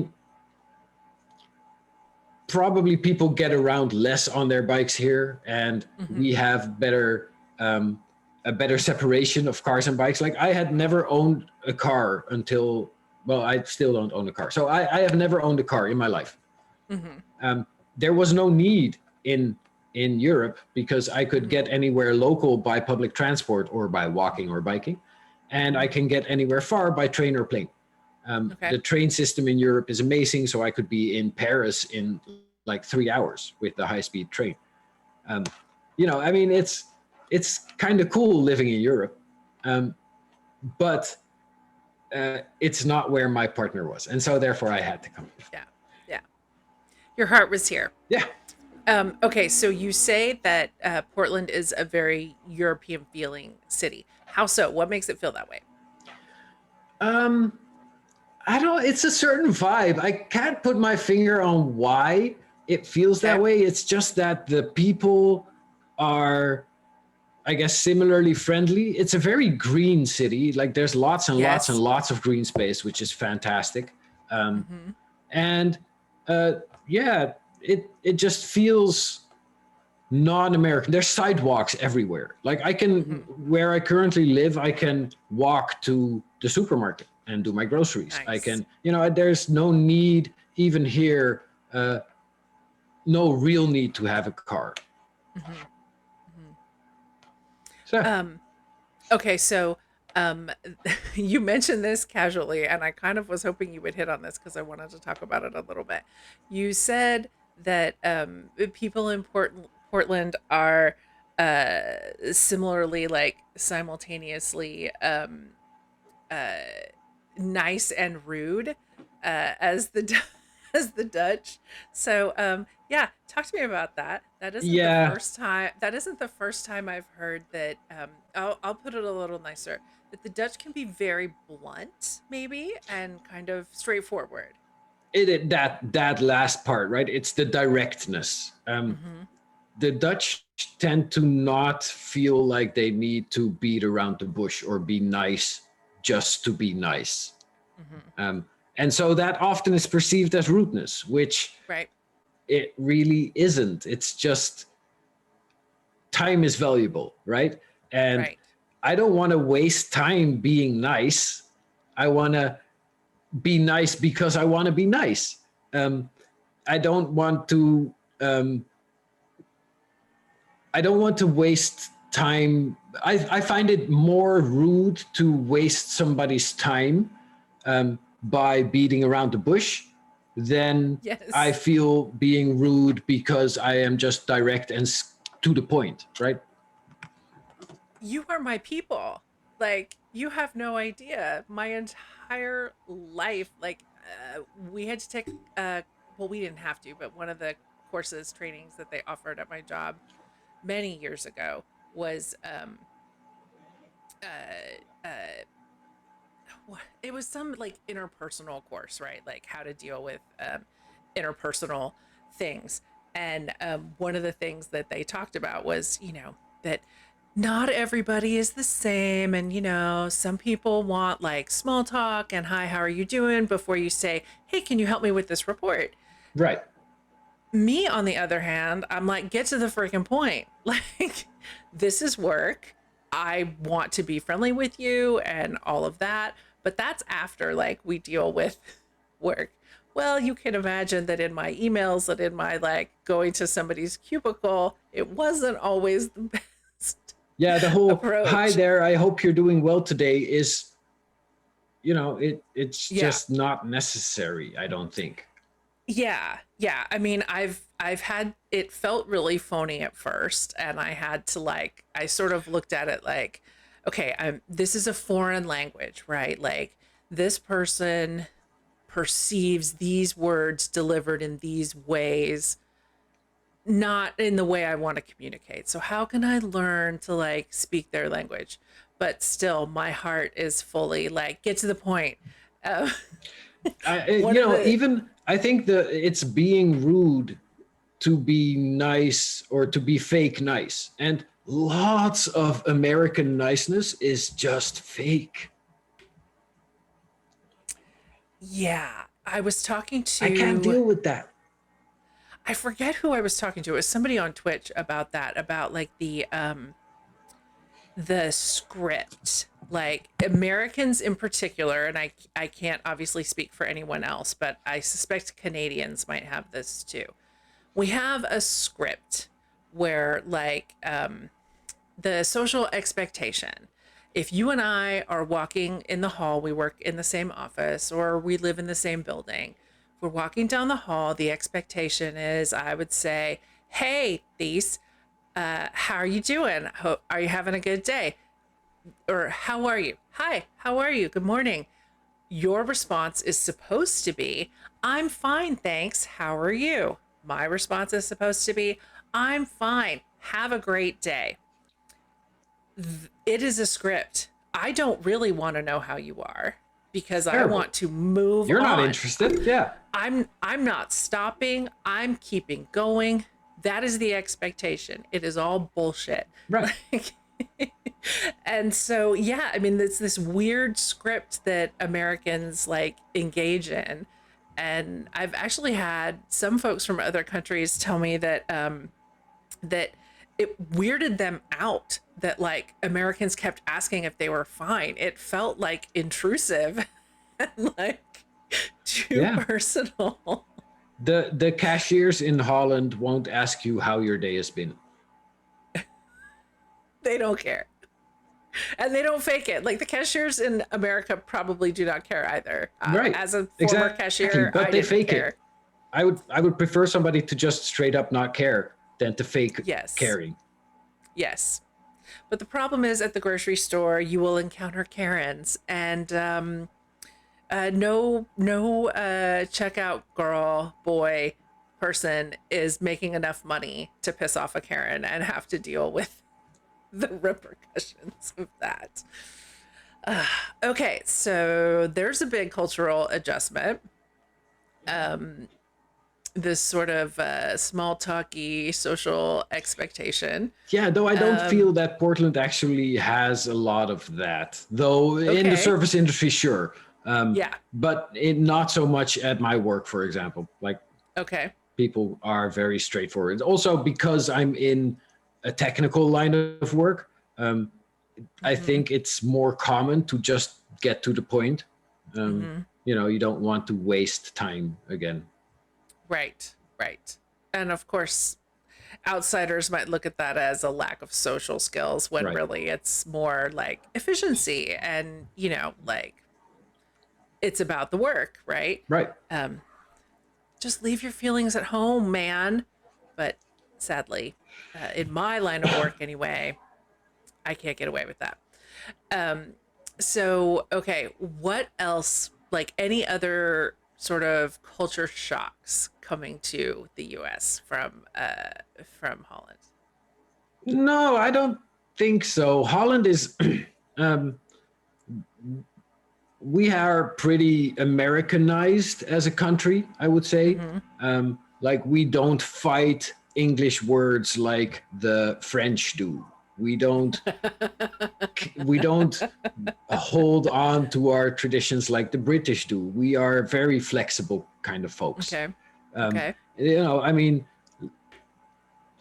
probably people get around less on their bikes here, and
Mm-hmm.
we have a better separation of cars and bikes. Like I had never owned a car until, well, I still don't own a car, so I have never owned a car in my life.
Mm-hmm.
um, there was no need in Europe, because I could
Mm-hmm.
get anywhere local by public transport or by walking or biking, and I
Mm-hmm.
can get anywhere far by train or plane.
Okay.
The train system in Europe is amazing, so I could be in Paris in like 3 hours with the high speed train. Um, I mean, it's kind of cool living in Europe, um, but it's not where my partner was, and so therefore I had to come.
Yeah. Yeah. Your heart was here.
Yeah.
Okay, so you say that Portland is a very European feeling city. How so? What makes it feel that way?
Um, I don't. It's a certain vibe. I can't put my finger on why it feels that
Okay.
way. It's just that the people are, I guess, similarly friendly. It's a very green city. Like there's lots and lots and
Yes.
lots of green space, which is fantastic. Um,
Mm-hmm.
and uh, yeah, it just feels non-American. There's sidewalks everywhere. Like I can,
Mm-hmm.
where I currently live, I can walk to the supermarket and do my groceries. I
Nice.
can, there's no need even here, uh, no real need to have a car.
Mm-hmm. Mm-hmm.
So
Um, okay, so um, you mentioned this casually, and I kind of was hoping you would hit on this because I wanted to talk about it a little bit. You said that people in Portland are similarly, like simultaneously uh, nice and rude as the as the Dutch. So yeah, talk to me about that. That isn't the
yeah,
first time. That isn't the first time I've heard that. I'll put it a little nicer. That the Dutch can be very blunt, maybe, and kind of straightforward.
that last part, right? It's the directness.
Mm-hmm.
The Dutch tend to not feel like they need to beat around the bush or be nice just to be nice.
Mm-hmm.
Um, and so that often is perceived as rudeness, which
Right.
it really isn't. It's just time is valuable, right? And
Right.
I don't want to waste time being nice. I want to be nice because I want to be nice. Um, I don't want to. Um, I don't want to waste time. I find it more rude to waste somebody's time by beating around the bush than I
Yes.
feel being rude because I am just direct and to the point, right?
You are my people. Like, you have no idea. My entire life, like, we had to take, well, we didn't have to, but one of the courses, trainings that they offered at my job many years ago was, uh, uh, it was some like interpersonal course, right? Like how to deal with interpersonal things. And one of the things that they talked about was, that not everybody is the same. And, some people want like small talk and hi, how are you doing? Before you say, hey, can you help me with this report?
Right.
Me, on the other hand, I'm like, get to the freaking point. Like, this is work. I want to be friendly with you and all of that. But that's after like we deal with work. Well, you can imagine that in my emails, that in my like going to somebody's cubicle, it wasn't always the best
Yeah, the whole "hi
approach.
there, I hope you're doing well today" is, it's
Yeah.
just not necessary, I don't think.
Yeah. Yeah. I mean, I've had it felt really phony at first, and I had to like I sort of looked at it like, okay, this is a foreign language, right? Like this person perceives these words delivered in these ways, not in the way I want to communicate. So how can I learn to like speak their language? But still, my heart is fully like, get to the point. Uh, one of the
Even I think it's being rude to be nice or to be fake nice. And lots of American niceness is just fake.
Yeah, I was talking
I can't
to
deal with that.
I forget who I was talking to. It was somebody on Twitch about that, about like the script. Like Americans in particular, and I can't obviously speak for anyone else, but I suspect Canadians might have this too. We have a script where like the social expectation. If you and I are walking in the hall, we work in the same office or we live in the same building. If we're walking down the hall, the expectation is I would say, "Hey, These, how are you doing? Are you having a good day?" Or "How are you? Hi, how are you? Good morning." Your response is supposed to be, "I'm fine, thanks. How are you?" My response is supposed to be, "I'm fine. Have a great day." It is a script. I don't really want to know how you are because I
Terrible.
want to move
You're not
on.
interested. Yeah.
I'm not stopping. I'm keeping going. That is the expectation. It is all bullshit.
Right.
Like and so yeah, I mean it's this weird script that Americans like engage in. And I've actually had some folks from other countries tell me that it weirded them out that like Americans kept asking if they were fine. It felt like intrusive and like too
Yeah.
personal.
The cashiers in Holland won't ask you how your day has been.
They don't care. And they don't fake it. Like the cashiers in America probably do not care either.
Right.
As a former
Exactly.
cashier,
But
I
they
didn't
fake it.
care.
I would prefer somebody to just straight up not care than to fake
Yes.
caring.
Yes. But the problem is at the grocery store, you will encounter Karens and no checkout girl, boy, person is making enough money to piss off a Karen and have to deal with the repercussions of that. Okay, so there's a big cultural adjustment. This sort of small talky social expectation.
Yeah, though I don't feel that Portland actually has a lot of that. Though in the
Okay.
service industry, sure.
Yeah.
But not so much at my work, for example. Like
Okay.
people are very straightforward. Also, because I'm in a technical line of work, I
Mm-hmm.
think it's more common to just get to the point.
Mm-hmm.
You don't want to waste time again.
Right. Right. And of course, outsiders might look at that as a lack of social skills when
Right.
really it's more like efficiency and, like it's about the work, right?
Right.
Um, just leave your feelings at home, man. But sadly, in my line of work anyway, I can't get away with that. Um, so, okay, what else, like any other sort of culture shocks coming to the US from Holland?
No, I don't think so. Holland is, um, we are pretty Americanized as a country, I would say.
Mm-hmm.
Like we don't fight English words like the French do. We don't we don't hold on to our traditions like the British do. We are very flexible kind of folks.
Okay.
Um,
Okay.
I mean,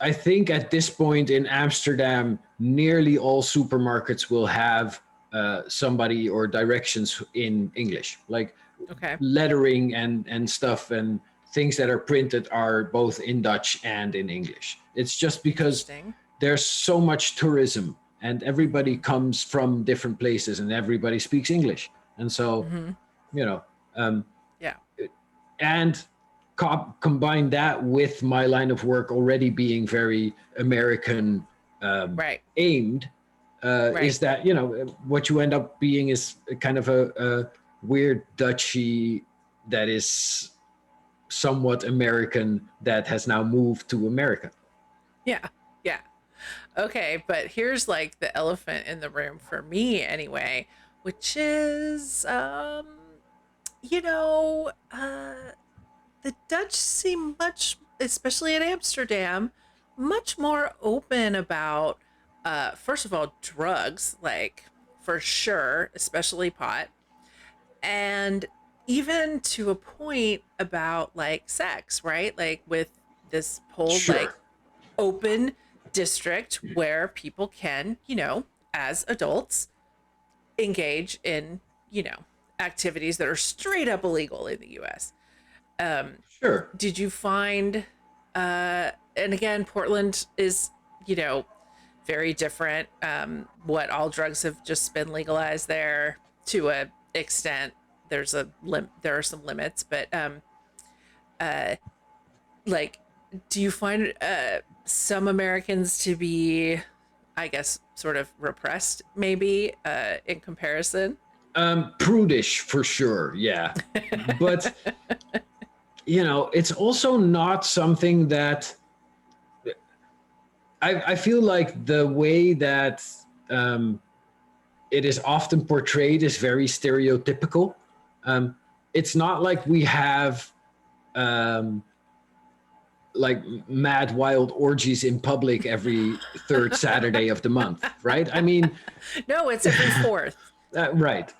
I think at this point in Amsterdam, nearly all supermarkets will have somebody or directions in English, like
Okay.
lettering and stuff, and things that are printed are both in Dutch and in English. It's just because
Interesting.
there's so much tourism and everybody
Mm-hmm.
comes from different places and everybody speaks English. And so,
Mm-hmm.
you know, um,
Yeah.
and combine that with my line of work already being very American
Right.
aimed,
Right.
is that, what you end up being is kind of a weird Dutchy that is somewhat American that has now moved to America.
Yeah. Yeah. Okay, but here's like the elephant in the room for me anyway, which is you know, the Dutch seem much, especially in Amsterdam, much more open about first of all drugs, like for sure, especially pot, and even to a point about like sex, right? Like with this whole like
Sure.
open district where people can, as adults, engage in, activities that are straight up illegal in the US. Um,
Sure.
did you find, and again, Portland is, you know, very different. What all drugs have just been legalized there to a extent. There are some limits, but uh, like, do you find some Americans to be, I guess, sort of repressed, maybe in comparison?
Prudish for sure, yeah. But it's also not something that I feel like the way that um, it is often portrayed is very stereotypical. Um, it's not like we have um, like mad wild orgies in public every third Saturday of the month, right? I mean,
No, it's every fourth.
right.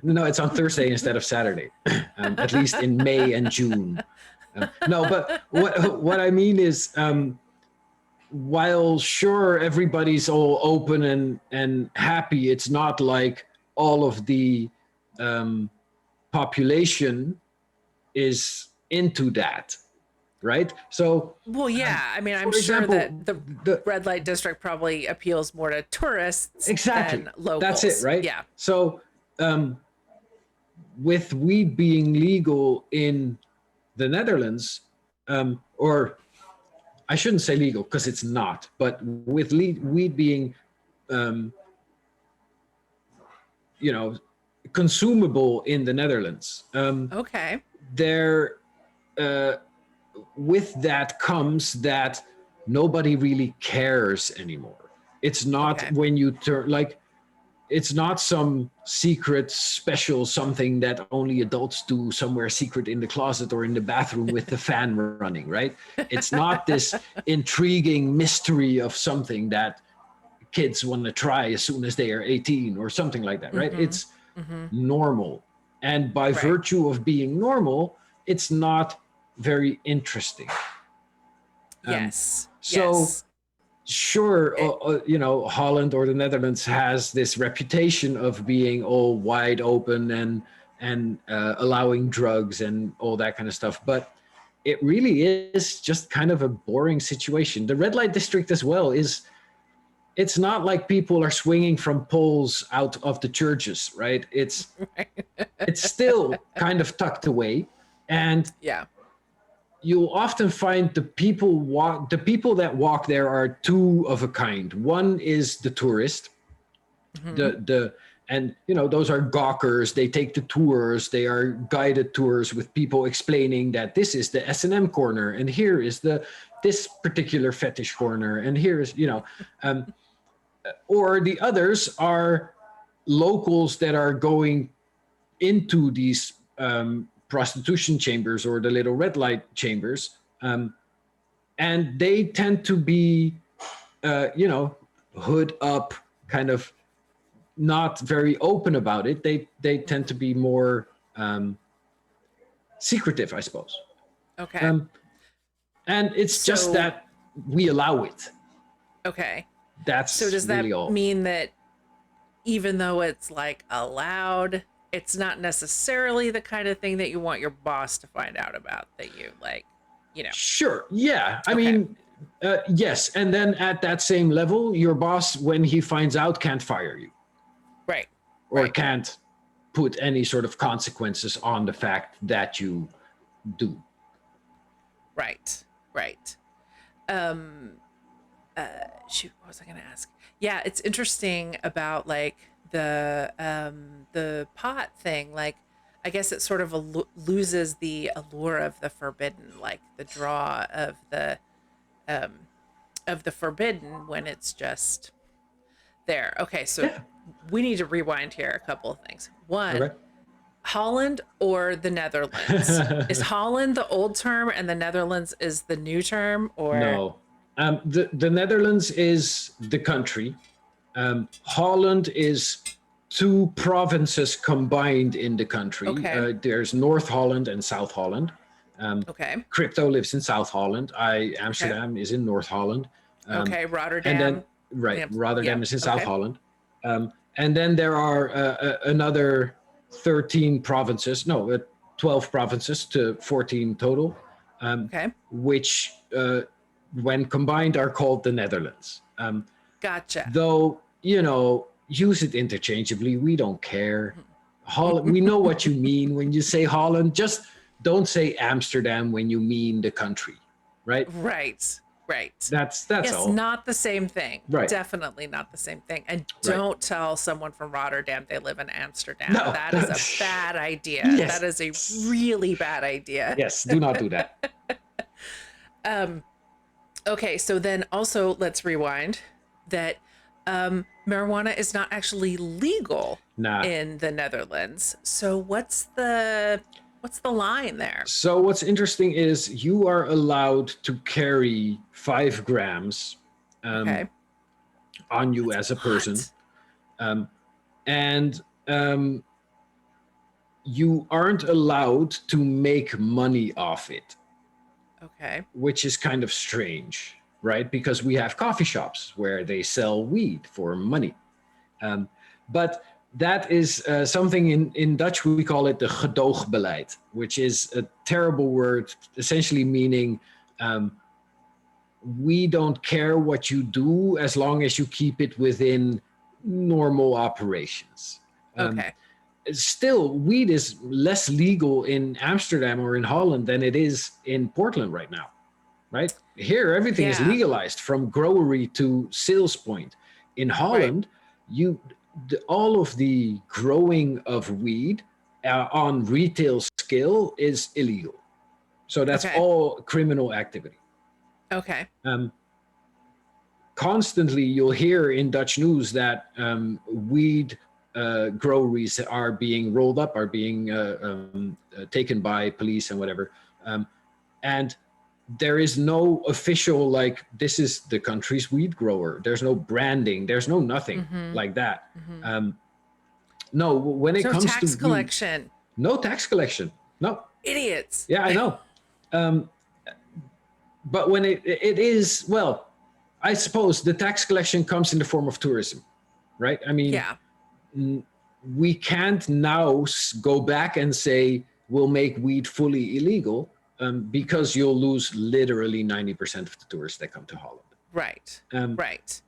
No, it's on Thursday instead of Saturday, at least in May and June. No, but what I mean is, while sure everybody's all open and happy, it's not like all of the um, population is into that, right? So,
Well, yeah. I mean, I'm
for
sure that
example,
the
the
red light district probably appeals more to tourists
exactly,
than
that's it,
locals.
right?
Yeah.
So, um, with weed being legal in the Netherlands, or I shouldn't say legal because it's not, but with weed being, um, you know, consumable in the Netherlands,
Okay.
there, uh, with that comes that nobody really cares anymore. It's not
Okay.
when you turn like it's not some secret special something that only adults do somewhere secret in the closet or in the bathroom with the fan running, right? It's not this intriguing mystery of something that kids want to try as soon as they are 18 or something like that, right?
Mm-hmm.
It's
Mm-hmm.
normal. And by
Right.
virtue of being normal, it's not very interesting. Um,
Yes.
so
Yes.
sure,
It,
Holland or the Netherlands has this reputation of being all wide open and allowing drugs and all that kind of stuff, but it really is just kind of a boring situation. The red light district as well is. It's not like people are swinging from poles out of the churches, right? It's still kind of tucked away, and
yeah.
you'll often find the people that walk there are two of a kind. One is the tourist,
Mm-hmm.
the and those are gawkers. They take the tours. They are guided tours with people explaining that this is the S&M corner and here is this particular fetish corner and here is um, or the others are locals that are going into these prostitution chambers or the little red light chambers, and they tend to be, hood up, kind of not very open about it. They tend to
Mm-hmm.
be more secretive, I suppose,
Okay.
um, and it's just
So,
that we allow it.
okay.
That's
So does that
really all.
mean that even though it's like allowed, it's not necessarily the kind of thing that you want your boss to find out about, that you like, you know?
Sure. Yeah. I
Okay.
mean, yes. And then at that same level, your boss, when he finds out, can't fire you
Right.
or
Right.
can't put any sort of consequences on the fact that you do.
Right. Right. Um shoot, what was I going to ask? Yeah, it's interesting about like the pot thing. Like, I guess it sort of loses the allure of the forbidden, like the draw um of the forbidden when it's just there. Okay, so
Yeah.
we need to rewind here a couple of things. One,
Okay.
Holland or the Netherlands? Is Holland the old term and the Netherlands is the new term, or
No. The Netherlands is the country. Holland is two provinces combined in the country.
okay?
There's North Holland and South Holland.
Okay.
Crypto lives in South Holland.
Okay.
Amsterdam is in North Holland.
Okay,
And then,
Rotterdam.
right,
Yeah, yeah.
Rotterdam is in South
Okay.
Holland. And then there are another 13 provinces, no, 12 provinces to 14 total,
Okay.
which, when combined, are called the Netherlands.
Gotcha.
Though, use it interchangeably. We don't care. Holland, we know what you mean when you say Holland. Just don't say Amsterdam when you mean the country, right?
Right. Right.
That's
Yes,
all.
not the same thing.
Right.
Definitely not the same thing. And
Right.
don't tell someone from Rotterdam they live in Amsterdam.
No,
That is a bad idea.
Yes.
That is a really bad idea.
Yes, do not do that.
Okay, so then also let's rewind that marijuana is not actually legal
Nah.
in the Netherlands. So what's the line there?
So what's interesting is you are allowed to carry 5 grams
Okay.
on you as a person.
What?
And you aren't allowed to make money off it,
Okay.
which is kind of strange, right? Because we have coffee shops where they sell weed for money. But that is something in Dutch, we call it the gedoogbeleid, which is a terrible word, essentially meaning we don't care what you do as long as you keep it within normal operations.
Okay.
Still, weed is less legal in Amsterdam or in Holland than it is in Portland right now, right? Here, everything is
Yeah.
legalized from growery to sales point. In Holland, all of the growing of weed on retail scale is illegal. So that's
Okay.
all criminal activity.
Okay.
Constantly, you'll hear in Dutch news that weed groweries are being rolled up, are being taken by police and whatever. And there is no official, like, this is the country's weed grower. There's no branding. There's no nothing like that. No, when it
No
comes to
tax
weed,
collection.
no tax collection. No.
Idiots.
Yeah, I know. But when it is, well, I suppose the tax collection comes in the form of tourism, right? I mean,
Yeah.
we can't now go back and say we'll make weed fully illegal because you'll lose literally 90% of the tourists that come to Holland.
Right. Right.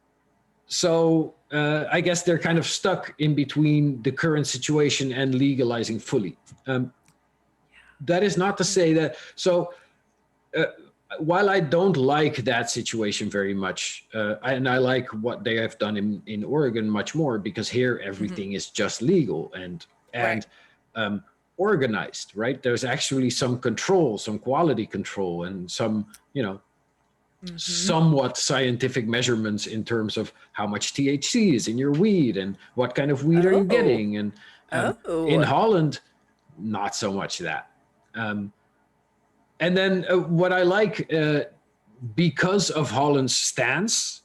So I guess they're kind of stuck in between the current situation and legalizing fully. That is not to say that. So while I don't like that situation very much, and I like what they have done in Oregon much more, because here everything is just legal and organized, right? There's actually some control, some quality control, and some, somewhat scientific measurements in terms of how much THC is in your weed and what kind of weed are you getting. And in Holland, not so much that. And then what I like, because of Holland's stance,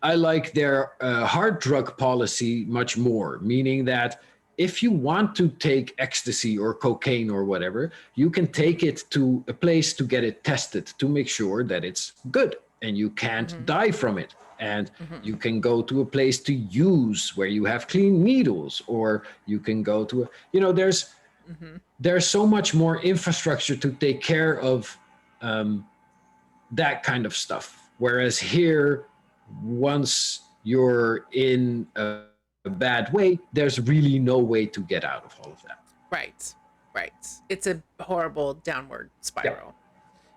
I like their hard drug policy much more, meaning that if you want to take ecstasy or cocaine or whatever, you can take it to a place to get it tested to make sure that it's good and you can't die from it. and
Mhm.
you can go to a place to use where you have clean needles, or you can go to
Mhm.
there's so much more infrastructure to take care of um, that kind of stuff. Whereas here, once you're in a bad way, there's really no way to get out of all of that.
Right. Right. It's a horrible downward
Yeah.
spiral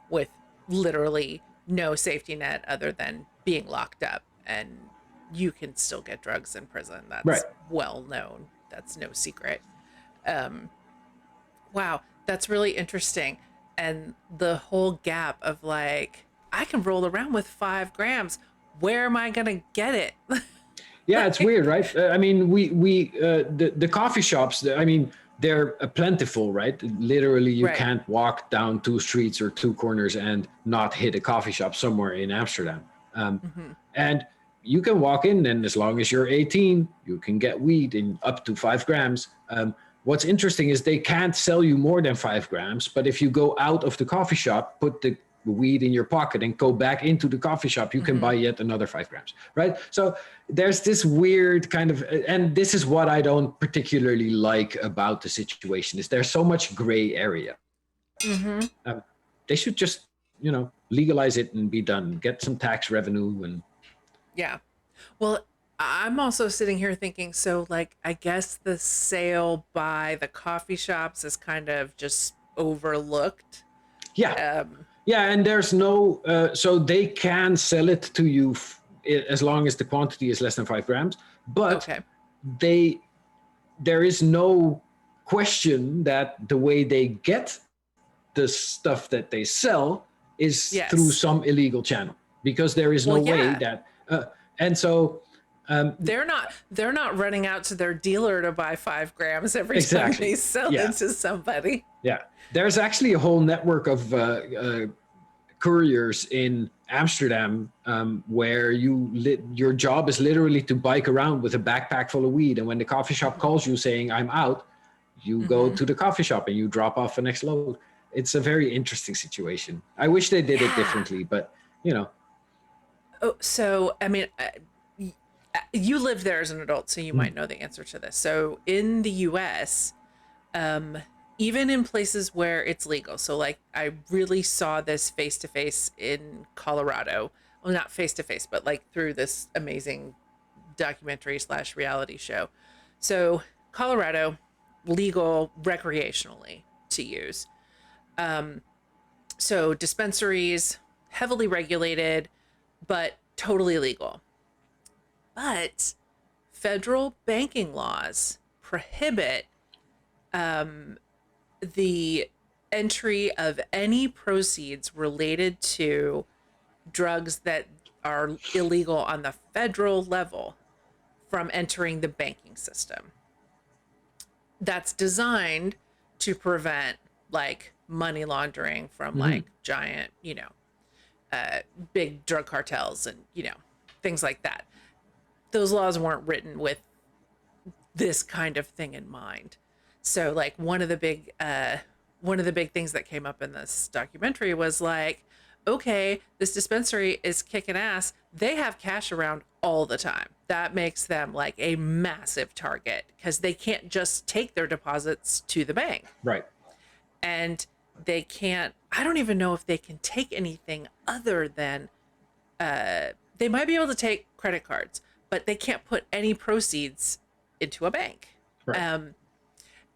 with literally no safety net other than being locked up, and you can still get drugs in prison.
Right.
That's well known. That's no secret. Um wow, that's really interesting. And the whole gap of like, I can roll around with 5 grams. Where am I gonna get it?
Yeah, it's
Like,
weird, right? I mean, the coffee shops. I mean, they're plentiful, right? Literally, you
right.
can't walk down 2 streets or 2 corners and not hit a coffee shop somewhere in Amsterdam.
Hmm.
And you can walk in, and as long as you're 18, you can get weed in up to 5 grams. What's interesting is they can't sell you more than 5 grams, but if you go out of the coffee shop, put the weed in your pocket and go back into the coffee shop, you can
Hmm.
buy yet another 5 grams, right? So there's this weird kind of, and this is what I don't particularly like about the situation, is there's so much gray area.
Hmm.
Um, they should just, legalize it and be done. Get some tax revenue and
Yeah. Well, I'm also sitting here thinking, so like, I guess the sale by the coffee shops is kind of just overlooked.
yeah,
Um,
yeah, and there's no, so they can sell it to you as long as the quantity is less than 5 grams, but
okay.
they there is no question that the way they get the stuff that they sell is through
Yes.
some illegal channel, because there is
Well,
no way
yeah.
that and so
They're not running out to their dealer to buy 5 grams every time
exactly,
they sell
yeah,
it to somebody.
yeah, there's actually a whole network of couriers in Amsterdam, where your job is literally to bike around with a backpack full of weed, and when the coffee shop
Hmm.
calls you saying I'm out, you go
Hmm.
to the coffee shop and you drop off the next load. It's a very interesting situation. I wish they did it
Yeah.
differently, but you know.
Oh, so I mean, you lived there as an adult, so you might
Mm.
know the answer to this. So in the U.S., um, even in places where it's legal, so like I really saw this face to face in Colorado. Well, not face to face, but like through this amazing documentary slash reality show. So Colorado, legal recreationally to use. Um, so dispensaries, heavily regulated, but totally legal. But federal banking laws prohibit um, the entry of any proceeds related to drugs that are illegal on the federal level from entering the banking system. That's designed to prevent like money laundering from
Mhm.
like giant, big drug cartels and, things like that. Those laws weren't written with this kind of thing in mind. So like one of the big things that came up in this documentary was like, okay, this dispensary is kicking ass. They have cash around all the time. That makes them like a massive target because they can't just take their deposits to the bank.
Right.
And they can't, I don't even know if they can take anything other than they might be able to take credit cards, but they can't put any proceeds into a bank.
Right.
Um,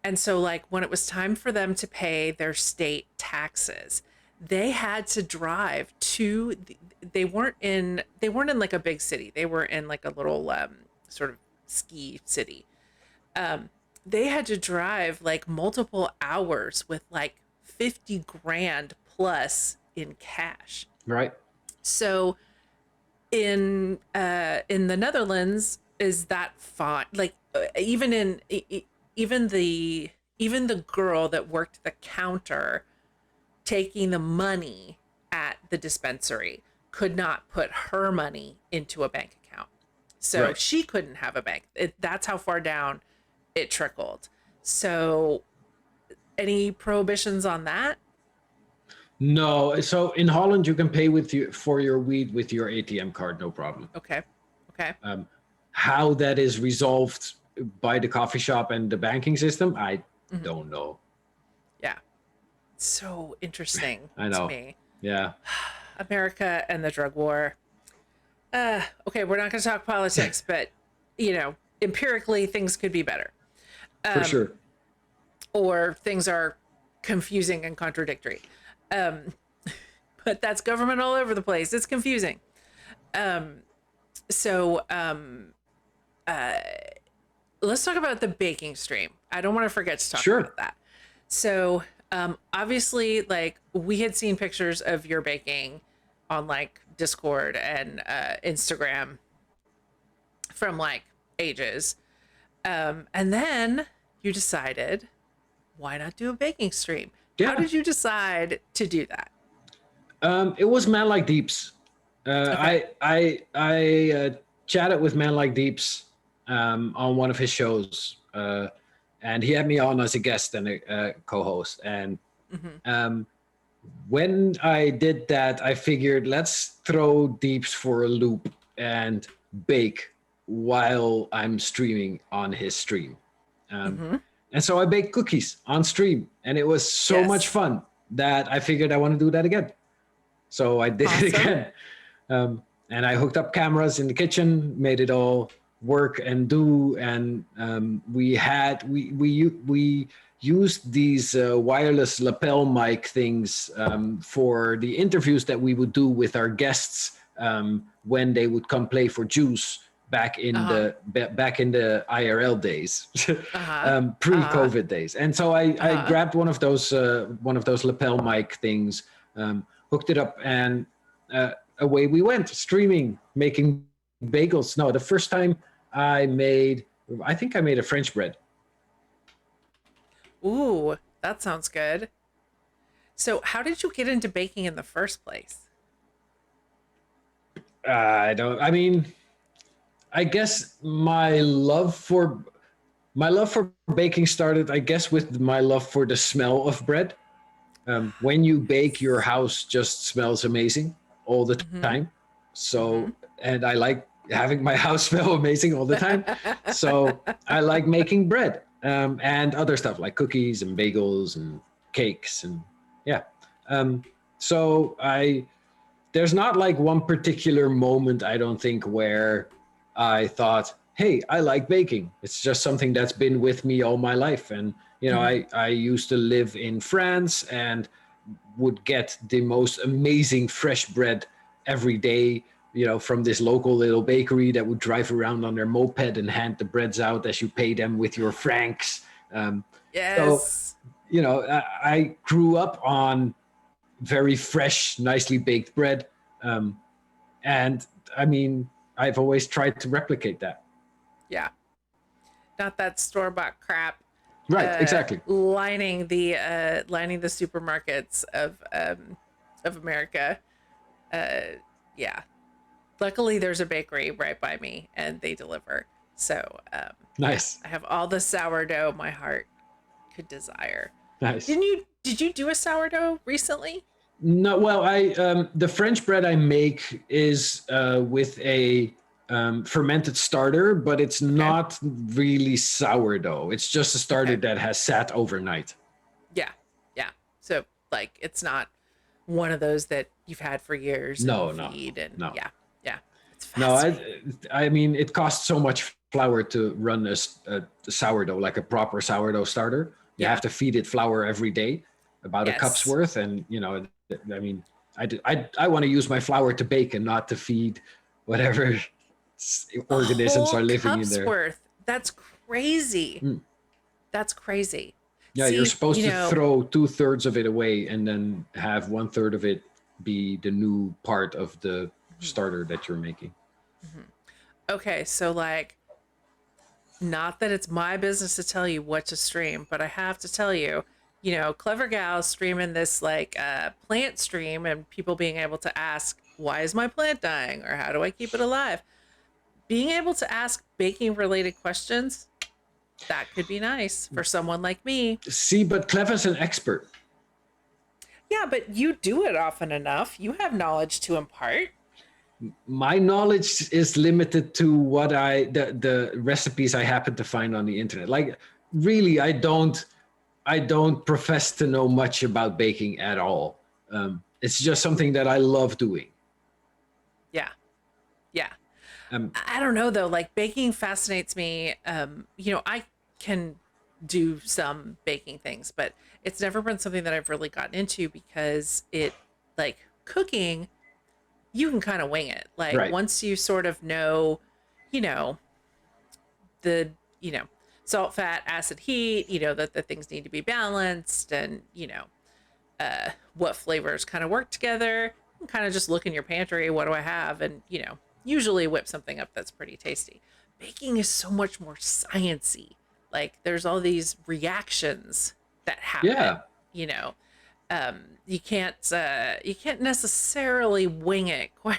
and so, like, when it was time for them to pay their state taxes, they had to drive to. They weren't in like a big city. They were in like a little sort of ski city. Um, they had to drive like multiple hours with like 50 grand plus in cash.
Right.
So in the Netherlands, is that fine? Like even the girl that worked the counter taking the money at the dispensary could not put her money into a bank account. So
Right.
she couldn't have a bank. That's how far down it trickled. So any prohibitions on that?
No, so in Holland you can pay with you for your weed with your ATM card, no problem.
Okay. Okay.
How that is resolved by the coffee shop and the banking system, I
Mhm.
don't know.
Yeah. So interesting
I
to
know.
me.
Yeah,
America and the drug war. Okay, we're not going to talk politics, but empirically things could be better.
for sure.
Or things are confusing and contradictory. Um, but that's government all over the place. It's confusing. So let's talk about the baking stream. I don't want to forget to talk
Sure.
about that. So obviously, like we had seen pictures of your baking on like Discord and Instagram from like ages. And then you decided, why not do a baking stream? How
Yeah.
did you decide to do that?
It was Man Like Deeps.
Okay.
I chatted with Man Like Deeps on one of his shows, and he had me on as a guest and a co-host. And
Hmm.
um, when I did that, I figured let's throw Deeps for a loop and bake while I'm streaming on his stream. Um,
Hmm.
and so I baked cookies on stream, and it was so much
Yes.
fun that I figured I want to do that again. So I did it
Awesome.
again. And I hooked up cameras in the kitchen, made it all work and do. And we used these wireless lapel mic things for the interviews that we would do with our guests when they would come play for Juice
Uh-huh.
back in the IRL days,
Uh-huh. Uh-huh.
pre-COVID days. And so I
Uh-huh.
grabbed one of those lapel mic things, hooked it up, and away we went, streaming, making bagels. No, the first time I made, I think I made a French bread.
Ooh, that sounds good. So how did you get into baking in the first place?
I don't. I mean, I guess my love for baking started, I guess, with my love for the smell of bread. When you bake, your house just smells amazing all the
Mm-hmm.
time.
Mm-hmm.
So, and I like having my house smell amazing all the time. So I like making bread and other stuff like cookies and bagels and cakes and yeah. Um, so there's not like one particular moment, I don't think, where I thought, hey, I like baking. It's just something that's been with me all my life. And,
Hmm.
I used to live in France and would get the most amazing fresh bread every day, from this local little bakery that would drive around on their moped and hand the breads out as you pay them with your francs. Um, so,
Yes.
I grew up on very fresh, nicely baked bread. Um, and I mean, I've always tried to replicate that.
Yeah. Not that store-bought crap
Right, exactly.
lining the supermarkets of America. Uh yeah. Luckily there's a bakery right by me and they deliver. So yeah,
Nice,
I have all the sourdough my heart could desire.
nice.
Did you do a sourdough recently?
No, well, I the French bread I make is with a fermented starter, but it's
Okay.
not really sourdough. It's just a starter
Okay.
that has sat overnight.
Yeah. Yeah. So like it's not one of those that you've had for years and you
No, no,
feed and
no,
yeah. Yeah. It's
no.
fascinating.
I mean, it costs so much flour to run a sourdough, like a proper sourdough starter. You have
Yeah.
to feed it flour every day, about a cup's
Yes.
worth, and I mean, I want to use my flour to bake and not to feed whatever
A
organisms
whole
are living in
cup's
there.
worth. That's crazy.
Mm.
That's crazy.
Yeah, you're
See,
supposed to throw 2/3 of it away and then have 1/3 of it be the new part of the
mhm,
starter that you're making.
mhm. Okay, so like, not that it's my business to tell you what to stream, but I have to tell you, Clever Gal streaming this like plant stream and people being able to ask, why is my plant dying? Or how do I keep it alive? Being able to ask baking related questions, that could be nice for someone like me.
See, but Clever's an expert.
Yeah, but you do it often enough. You have knowledge to impart.
My knowledge is limited to what the recipes I happen to find on the internet. Like really, I don't profess to know much about baking at all. It's just something that I love doing.
Yeah. Yeah.
Um,
I don't know though, like baking fascinates me. I can do some baking things, but it's never been something that I've really gotten into because like cooking, you can kind of wing it. Like
right.
once you sort of know, you know, the, you know, salt, fat, acid, heat, that the things need to be balanced and, what flavors kind of work together. You can kind of just look in your pantry, what do I have? And, usually whip something up that's pretty tasty. Baking is so much more sciency. Like there's all these reactions that
Yeah.
happen, you know. You can't necessarily wing it quite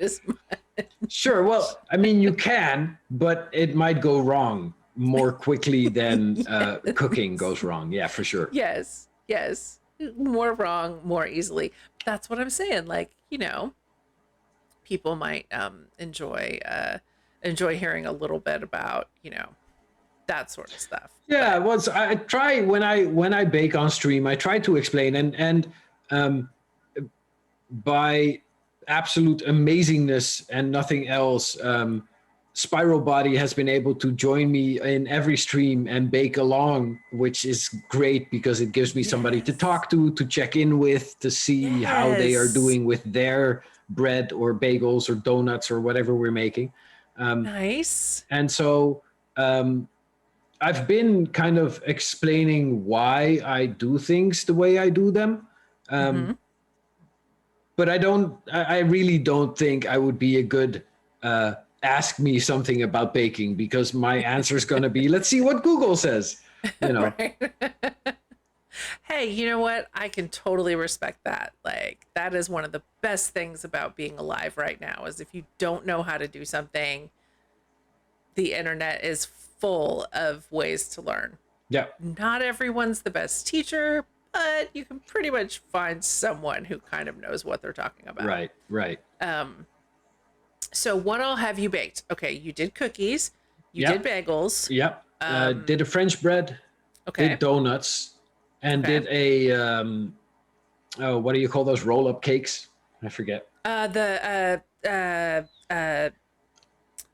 as much.
Sure. Well, I mean, you can, but it might go wrong more quickly than cooking
Yes.
goes wrong. Yeah, for sure.
Yes. Yes. More wrong more easily. That's what I'm saying. Like, people might enjoy hearing a little bit about, that sort of stuff.
Yeah.
But
Well, I try when I bake on stream. I try to explain and um, by absolute amazingness and nothing else. Spiral Body has been able to join me in every stream and bake along, which is great because it gives me somebody to
yes.
talk to check in with, to see how they are
Yes.
doing with their bread or bagels or donuts or whatever we're making. Um,
Nice.
and so I've been kind of explaining why I do things the way I do them.
Mm-hmm.
Um, but I really don't think I would be a good ask me something about baking because my answer is going to be, let's see what Google says, you know.
Right. Hey, you know what? I can totally respect that. Like, that is one of the best things about being alive right now is if you don't know how to do something, the internet is full of ways to learn.
Yeah,
Not everyone's the best teacher, but you can pretty much find someone who kind of knows what they're talking about.
right, right.
Um, so what all have you baked? Okay, you did cookies, you did
Yep,
bagels.
yep.
Um,
Did a French bread, did
okay,
donuts, and
okay.
did a, oh, what do you call those roll up cakes? I forget.
The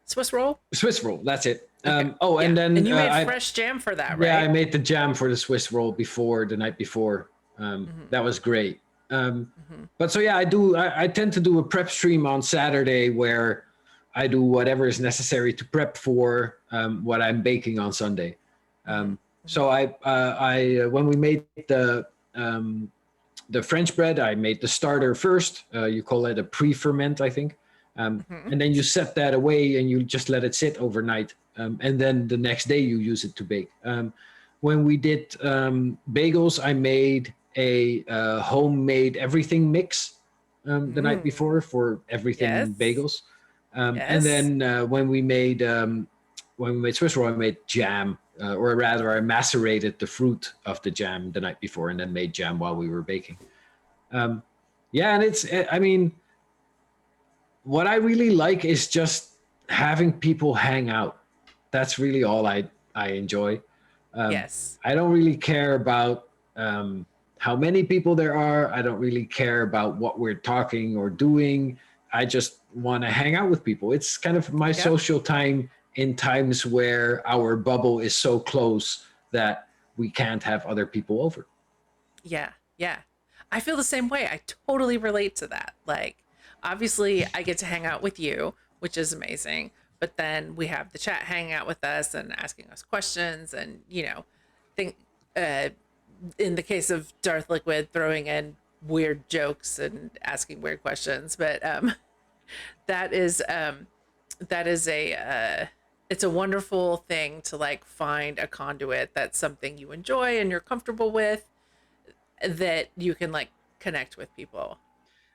Swiss roll.
Swiss roll, that's it.
Okay,
Oh, and
yeah, and
then
you made fresh jam for that,
I
right?
made the jam for the Swiss roll before the night before.
Mm-hmm.
That was great. Um,
Mm-hmm.
but so yeah, I tend to do a prep stream on Saturday where I do whatever is necessary to prep for what I'm baking on Sunday.
Mm-hmm.
So when we made the French bread, I made the starter first. You call it a pre-ferment, I think.
Mm-hmm.
And then you set that away and you just let it sit overnight. And then the next day you use it to bake. When we did bagels, I made a homemade everything mix the night
Mm.
before for everything
Yes.
bagels. And
Yes.
then when we made Swiss roll, I made jam, or rather, I macerated the fruit of the jam the night before, and then made jam while we were baking. Um, yeah, and I mean, what I really like is just having people hang out. That's really all I enjoy.
Yes.
I don't really care about how many people there are. I don't really care about what we're talking or doing. I just want to hang out with people. It's kind of my
Yep.
social time in times where our bubble is so close that we can't have other people over.
Yeah. Yeah. I feel the same way. I totally relate to that. Like, obviously, I get to hang out with you, which is amazing. But then we have the chat hanging out with us and asking us questions, and think uh, in the case of Darth Liquid, throwing in weird jokes and asking weird questions. But that is that is a it's a wonderful thing to like find a conduit that's something you enjoy and you're comfortable with that you can like connect with people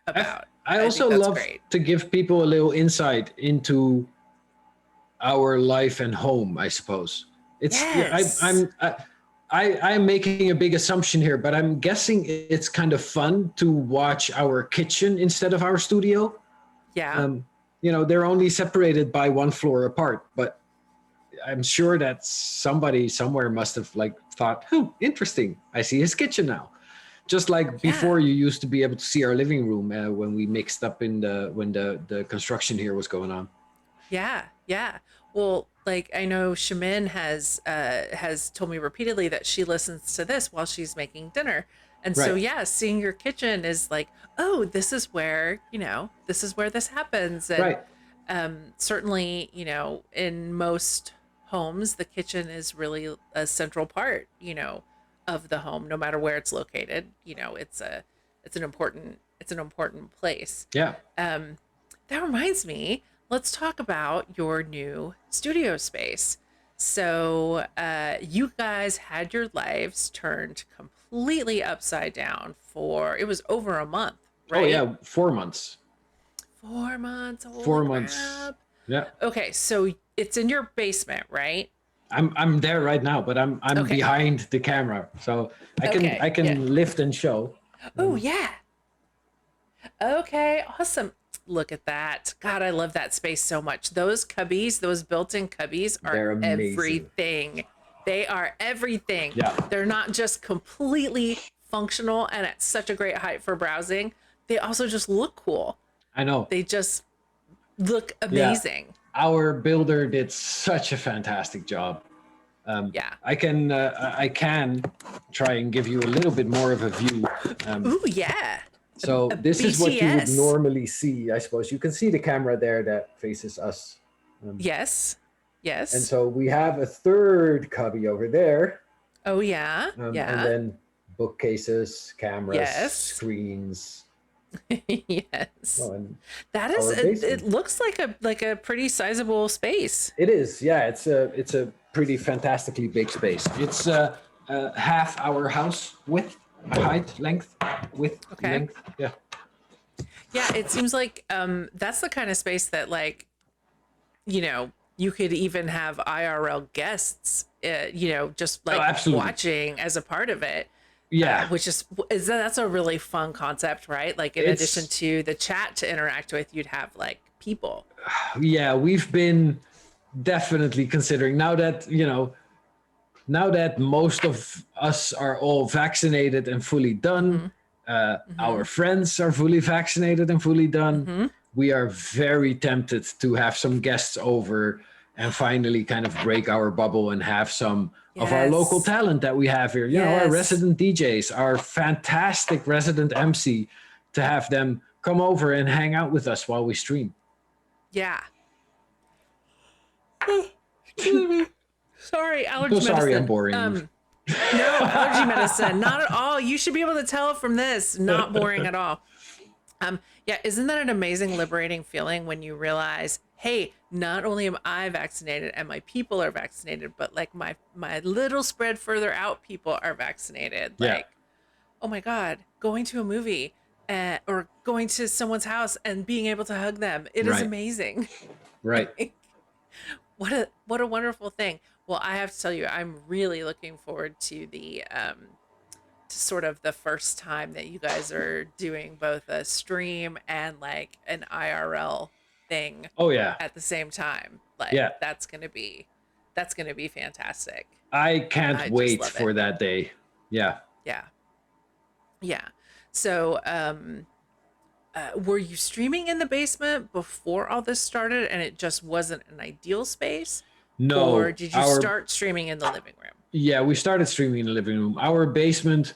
I
about.
I
I
also
think that's
love
great.
to give people a little insight into our life and home. I suppose it's yeah.
Yes.
I'm making a big assumption here, but I'm guessing it's kind of fun to watch our kitchen instead of our studio.
Yeah.
They're only separated by one floor apart, but I'm sure that somebody somewhere must have like thought, "Oh, interesting! I see his kitchen now." Just like
Yeah.
before, you used to be able to see our living room when we mixed up when the construction here was going on.
Yeah, yeah. Well, like I know Shamin has told me repeatedly that she listens to this while she's making dinner. And so
Right,
yeah, seeing your kitchen is like, oh, this is where, this is where this happens. And
right.
certainly, in most homes, the kitchen is really a central part, of the home, no matter where it's located. It's an important place.
Yeah.
Um, that reminds me, let's talk about your new studio space. So, you guys had your lives turned completely upside down for it was over a month,
Oh
right?
yeah, 4 months.
4 months. Holy
4 months.
crap.
Yeah.
Okay, so it's in your basement, right?
I'm there right now, but I'm
Okay.
behind the camera, so I can
Okay.
I
Yeah.
can lift and show.
Oh,
Um,
yeah. Okay, awesome. Look at that. God, I love that space so much. Those cubbies, those built-in cubbies are
they're amazing.
everything. They are everything.
Yeah,
They're not just completely functional and at such a great height for browsing. They also just look cool.
I know.
They just look
Yeah,
amazing.
our builder did such a fantastic job.
Yeah.
I can try and give you a little bit more of a view. Um,
Ooh, yeah.
so
A
this is what you would
BTS.
normally see, I suppose. You can see the camera there that faces us.
Yes.
And
Yes.
so we have a third cubby over there,
Oh, yeah.
and
Yeah.
then bookcases, cameras,
Yes.
screens.
Yes.
Oh, and
That is
our
it
basement.
looks like a pretty sizable space.
It is, yeah. It's a pretty fantastically big space. It's half our house width,
Okay.
length. Yeah,
Yeah, it seems like that's the kind of space that like, you could even have IRL guests just
oh,
like
absolutely.
watching as a part of it.
Yeah,
Which that's a really fun concept, right? Like in addition
it's
to the chat to interact with, you'd have like people.
yeah. We've been definitely considering now that most of us are all vaccinated and fully done,
Mm-hmm.
our
Mm-hmm.
friends are fully vaccinated and fully done.
Mm-hmm.
We are very tempted to have some guests over and finally kind of break our bubble and have some of our local
Yes.
talent that we have here. Our
Yes.
resident DJs, our fantastic resident MC, to have them come over and hang out with us while we stream.
Yeah. Excuse me. Sorry,
So
allergy
sorry I'm
medicine.
boring you.
No, allergy medicine. Not at all. You should be able to tell from this. Not boring at all. Yeah, isn't that an amazing, liberating feeling when you realize, hey, not only am I vaccinated and my people are vaccinated, but like my little spread further out people are vaccinated.
Yeah,
Like, oh my God, going to a movie or going to someone's house and being able to hug them. It is
right,
amazing.
right.
What a wonderful thing. Well, I have to tell you, I'm really looking forward to the to sort of the first time that you guys are doing both a stream and like an IRL thing
Oh yeah,
at the same time. Like
yeah.
that's gonna be fantastic.
I can't
I just
wait
love it.
for that day. Yeah.
Yeah. Yeah. So were you streaming in the basement before all this started and it just wasn't an ideal space? Or
No,
did you start streaming in the living room?
yeah, we started streaming in the living room. Our basement,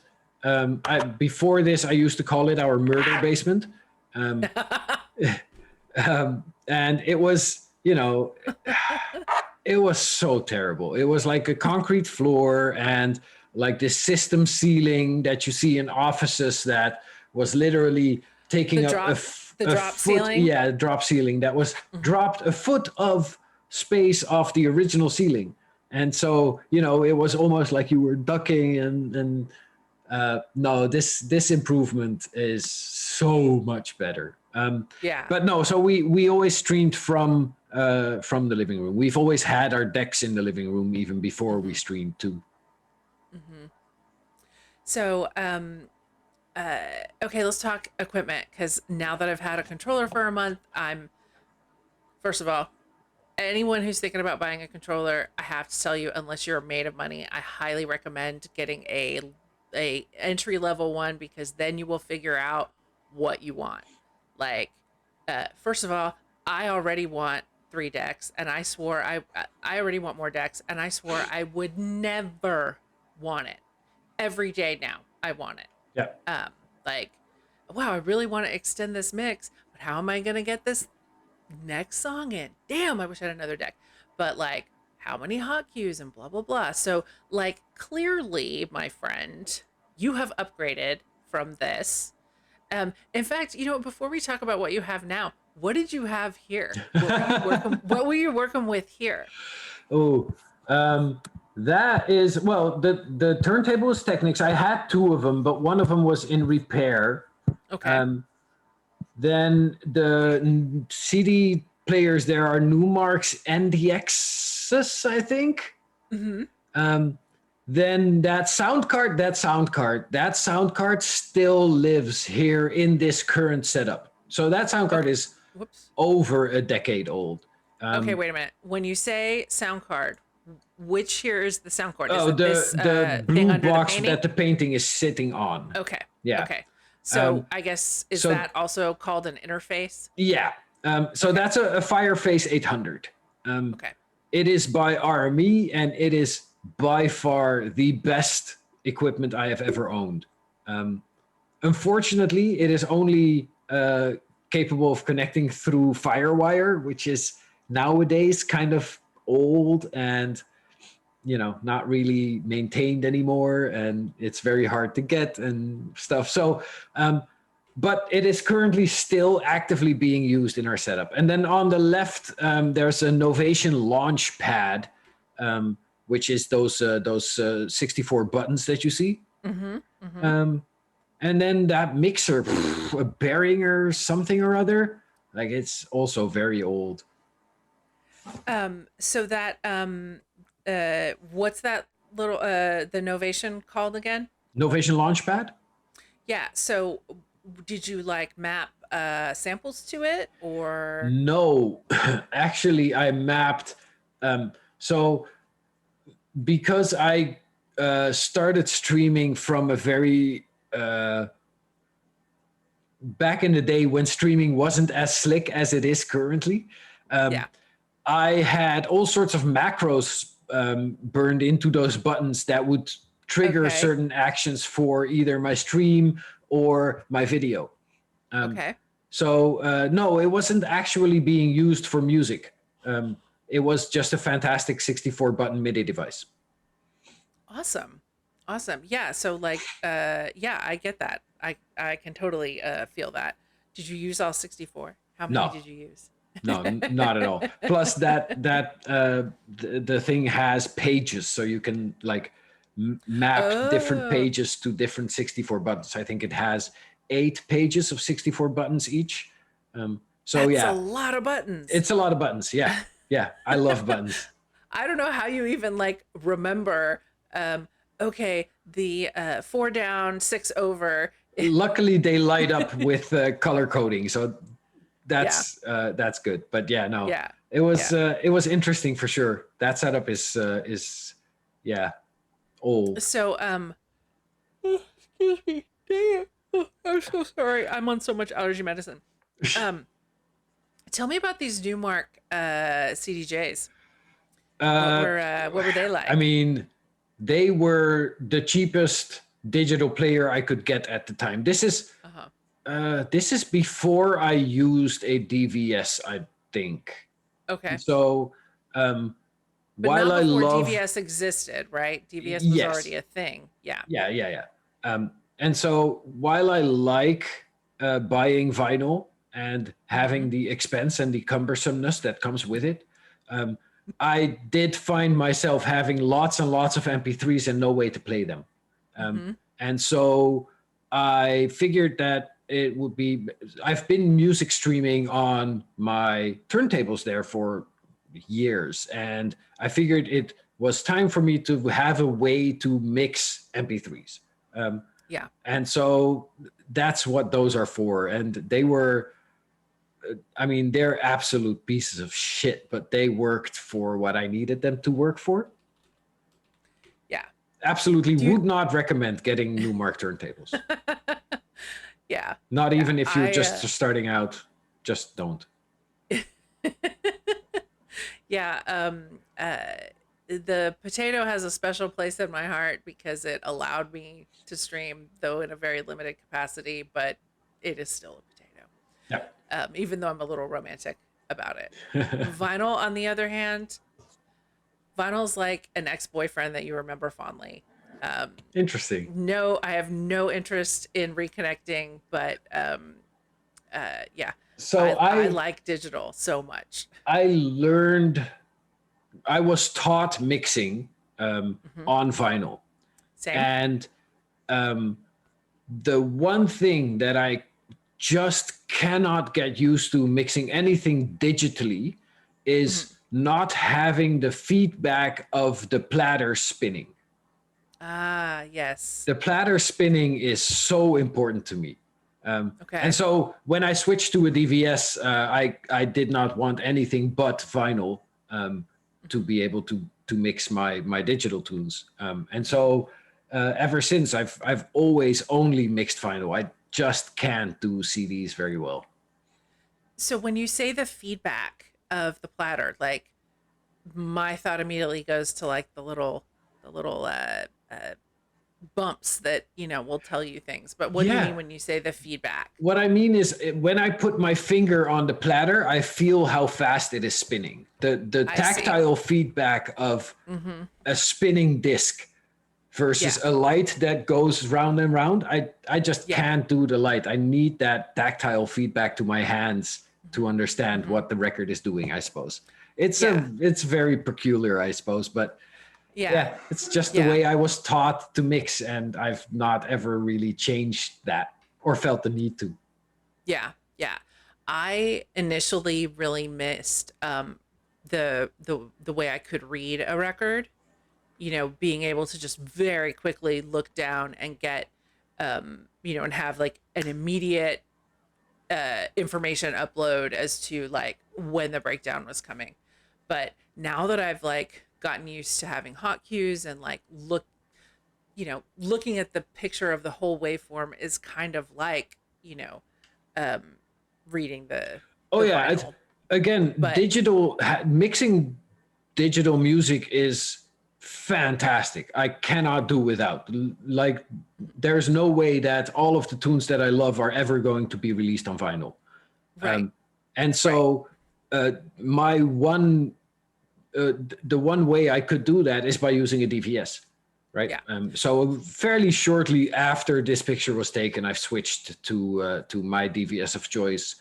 before this, I used to call it our murder basement. Um, and it was, it was so terrible. It was like a concrete floor and like this system ceiling that you see in offices that was literally
The
taking up
drop the
a
drop
foot.
ceiling?
Yeah, drop ceiling that was
Mhm.
dropped a foot of space off the original ceiling. And so, it was almost like you were ducking and no, this improvement is so much better.
Yeah.
But no, so we always streamed from the living room. We've always had our decks in the living room even before we
Mhm.
streamed too.
Hmm. So, okay, let's talk equipment because now that I've had a controller for a month, I'm first of all, anyone who's thinking about buying a controller, I have to tell you, unless you're made of money, I highly recommend getting a entry level one because then you will figure out what you want. Like, first of all, I already want 3 decks, and I swore I already want more decks, and I swore I would never want it. Every day now, I want it.
Yeah.
Um, like, wow, I really want to extend this mix, but how am I gonna get this next song in? Damn, I wish I had another deck. But like, how many hotkeys and blah blah blah. So like, clearly, my friend, you have upgraded from this. In fact, before we talk about what you have now, what did you have here? What were you working? What were you working with here?
Oh, that is well. The turntable is Technics. I had two of them, but one of them was in repair.
Okay.
Um, then the CD players there are Newmark's NDXs, I think.
Mm-hmm.
Um, then that sound card still lives here in this current setup. So that sound card
Okay.
is
Whoops.
over a decade old.
Okay, wait a minute. When you say sound card, which here is the sound card? Is
Oh,
it this
the
thing
blue
under the
box
painting?
that the painting is sitting on.
Okay.
Yeah.
Okay. So
Um,
I guess is
so
that also called an interface?
yeah. So
Okay.
that's a Fireface 800. Um,
Okay.
it is by RME, and it is by far the best equipment I have ever owned. Um, Unfortunately, it is only capable of connecting through FireWire, which is nowadays kind of old and not really maintained anymore, and it's very hard to get and stuff. So but it is currently still actively being used in our setup. And then on the left, there's a Novation launch pad, which is those 64 buttons that you see.
Mm-hmm. Mm-hmm.
Um, and then that mixer, a Behringer something or other, like it's also very old.
So that what's that little the Novation called again?
Novation Launchpad?
Yeah. So did you like map samples to it or
No, actually, I mapped. So because I started streaming from a very back in the day when streaming wasn't as slick as it is currently. Um,
yeah.
I had all sorts of macros burned into those buttons that would trigger
Okay.
certain actions for either my stream or my video. Um,
Okay.
so no, it wasn't actually being used for music. It was just a fantastic 64 button MIDI device.
Awesome. Awesome. Yeah, so like yeah, I get that. I can totally feel that. Did you use all 64? How many
No,
did you use?
no, not at all. Plus the thing has pages, so you can like map different
Oh,
pages to different 64 buttons. I think it has 8 pages of 64 buttons each. So
that's a
yeah,
lot of buttons.
it's a lot of buttons. Yeah, yeah, I love buttons.
I don't know how you even like remember okay, the 4 down, 6 over.
Luckily, they light up with color coding, so
Yeah.
that's good. But yeah, no,
Yeah. Yeah.
it was interesting for sure. That setup is yeah, old.
So excuse me. Dang it. Oh, I'm so sorry. I'm on so much allergy medicine. Um Tell me about these Newmark CDJs.
Uh,
What were they
I
like?
mean, they were the cheapest digital player I could get at the time.
Uh-huh.
This is before I used a DVS, I think.
Okay.
So um,
But
while
not
I
before
love
DVS existed, right? DVS was
yes,
already a thing. Yeah.
yeah. And so while I like buying vinyl and
Mm-hmm.
having the expense and the cumbersomeness that comes with it, um, I did find myself having lots and lots of MP3s and no way to play them. Um,
Mm-hmm.
and so I figured that it would be, I've been music streaming on my turntables there for years. And I figured it was time for me to have a way to mix MP3s.
Yeah.
And so that's what those are for. And they were, I mean, they're absolute pieces of shit, but they worked for what I needed them to work for.
Yeah.
Absolutely
Do you-
would not recommend getting new Mark turntables.
Yeah.
Not
Yeah.
even if you're just starting out, just don't.
Yeah. The potato has a special place in my heart because it allowed me to stream, though in a very limited capacity, but it is still a potato.
Yeah.
Even though I'm a little romantic about it. Vinyl, on the other hand, vinyl's like an ex-boyfriend that you remember fondly.
Interesting.
No, I have no interest in reconnecting, but yeah,
So
I like digital so much.
I was taught mixing
Hmm.
on vinyl.
Same.
And the one thing that I just cannot get used to mixing anything digitally
Hmm.
is not having the feedback of the platter spinning.
Ah, yes.
The platter spinning is so important to me. And
Okay.
so when I switched to a DVS, I did not want anything but vinyl to be able to mix my digital tunes. And so ever since, I've always only mixed vinyl. I just can't do CDs very well.
So when you say the feedback of the platter, like my thought immediately goes to like the little bumps that will tell you things. But what do you mean
Yeah.
when you say the feedback?
What I mean is when I put my finger on the platter, I feel how fast it is spinning. The
I see.
tactile feedback of
Mm-hmm.
a spinning disc versus
Yeah.
a light that goes round and round. I just
Yeah.
can't do the light. I need that tactile feedback to my hands to understand
Mm-hmm.
what the record is doing, I suppose.
Yeah.
It's very peculiar, I suppose, but
Yeah.
yeah, it's just the
Yeah.
way I was taught to mix, and I've not ever really changed that or felt the need to.
Yeah. Yeah. I initially really missed the way I could read a record, being able to just very quickly look down and get and have like an immediate information upload as to like when the breakdown was coming. But now that I've like gotten used to having hot cues and like looking at the picture of the whole waveform is kind of like, um, reading the
Oh
the
yeah,
vinyl.
again,
But
mixing digital music is fantastic. I cannot do without. Like, there's no way that all of the tunes that I love are ever going to be released on vinyl.
right,
And
right.
so, my one, the one way I could do that is by using a DVS, right?
Yeah.
So fairly shortly after this picture was taken, I've switched to my DVS of choice.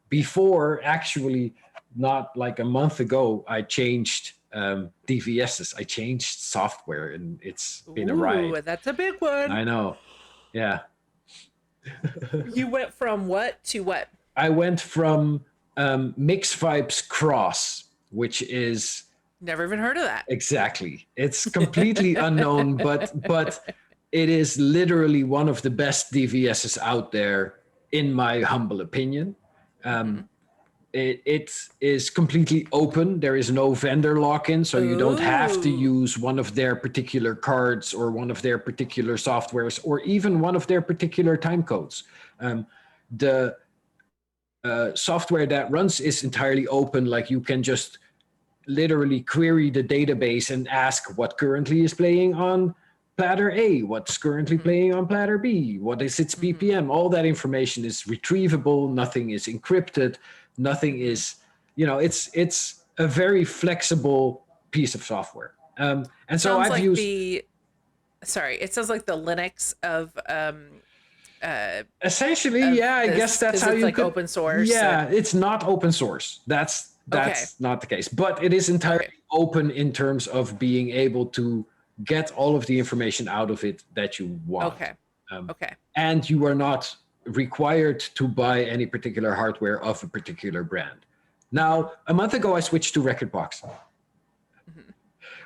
Before, actually, not like a month ago, I changed DVSs. I changed software, and it's been a ride.
Ooh, that's a big one.
I know. Yeah.
You went from what to what?
I went from Mix Vibes Cross, which is
Never even heard of that.
exactly. It's completely unknown, but it is literally one of the best DVSs out there, in my humble opinion.
Hmm.
It is completely open. There is no vendor lock-in, so you don't have to
Ooh.
use one of their particular cards or one of their particular softwares or even one of their particular time codes. The software that runs is entirely open. Like, you can just literally query the database and ask what currently is playing on platter A, what's currently
Hmm.
playing on platter B, what is its
Hmm.
BPM. All that information is retrievable. Nothing is encrypted. Nothing
Hmm.
is, it's a very flexible piece of software. And so
Sounds
I've
like
used
the sorry, it sounds like the Linux uh
essentially,
of
yeah, I guess
this
that's
because
how
it's
you
like
could.
open source
Yeah,
and
it's not open source.
okay.
That's not the case, but it is entirely
Okay.
open in terms of being able to get all of the information out of it that you want.
Okay.
um,
Okay.
and you are not required to buy any particular hardware of a particular brand.
Hmm.
Now, a month ago, I switched to Rekordbox,
Hmm.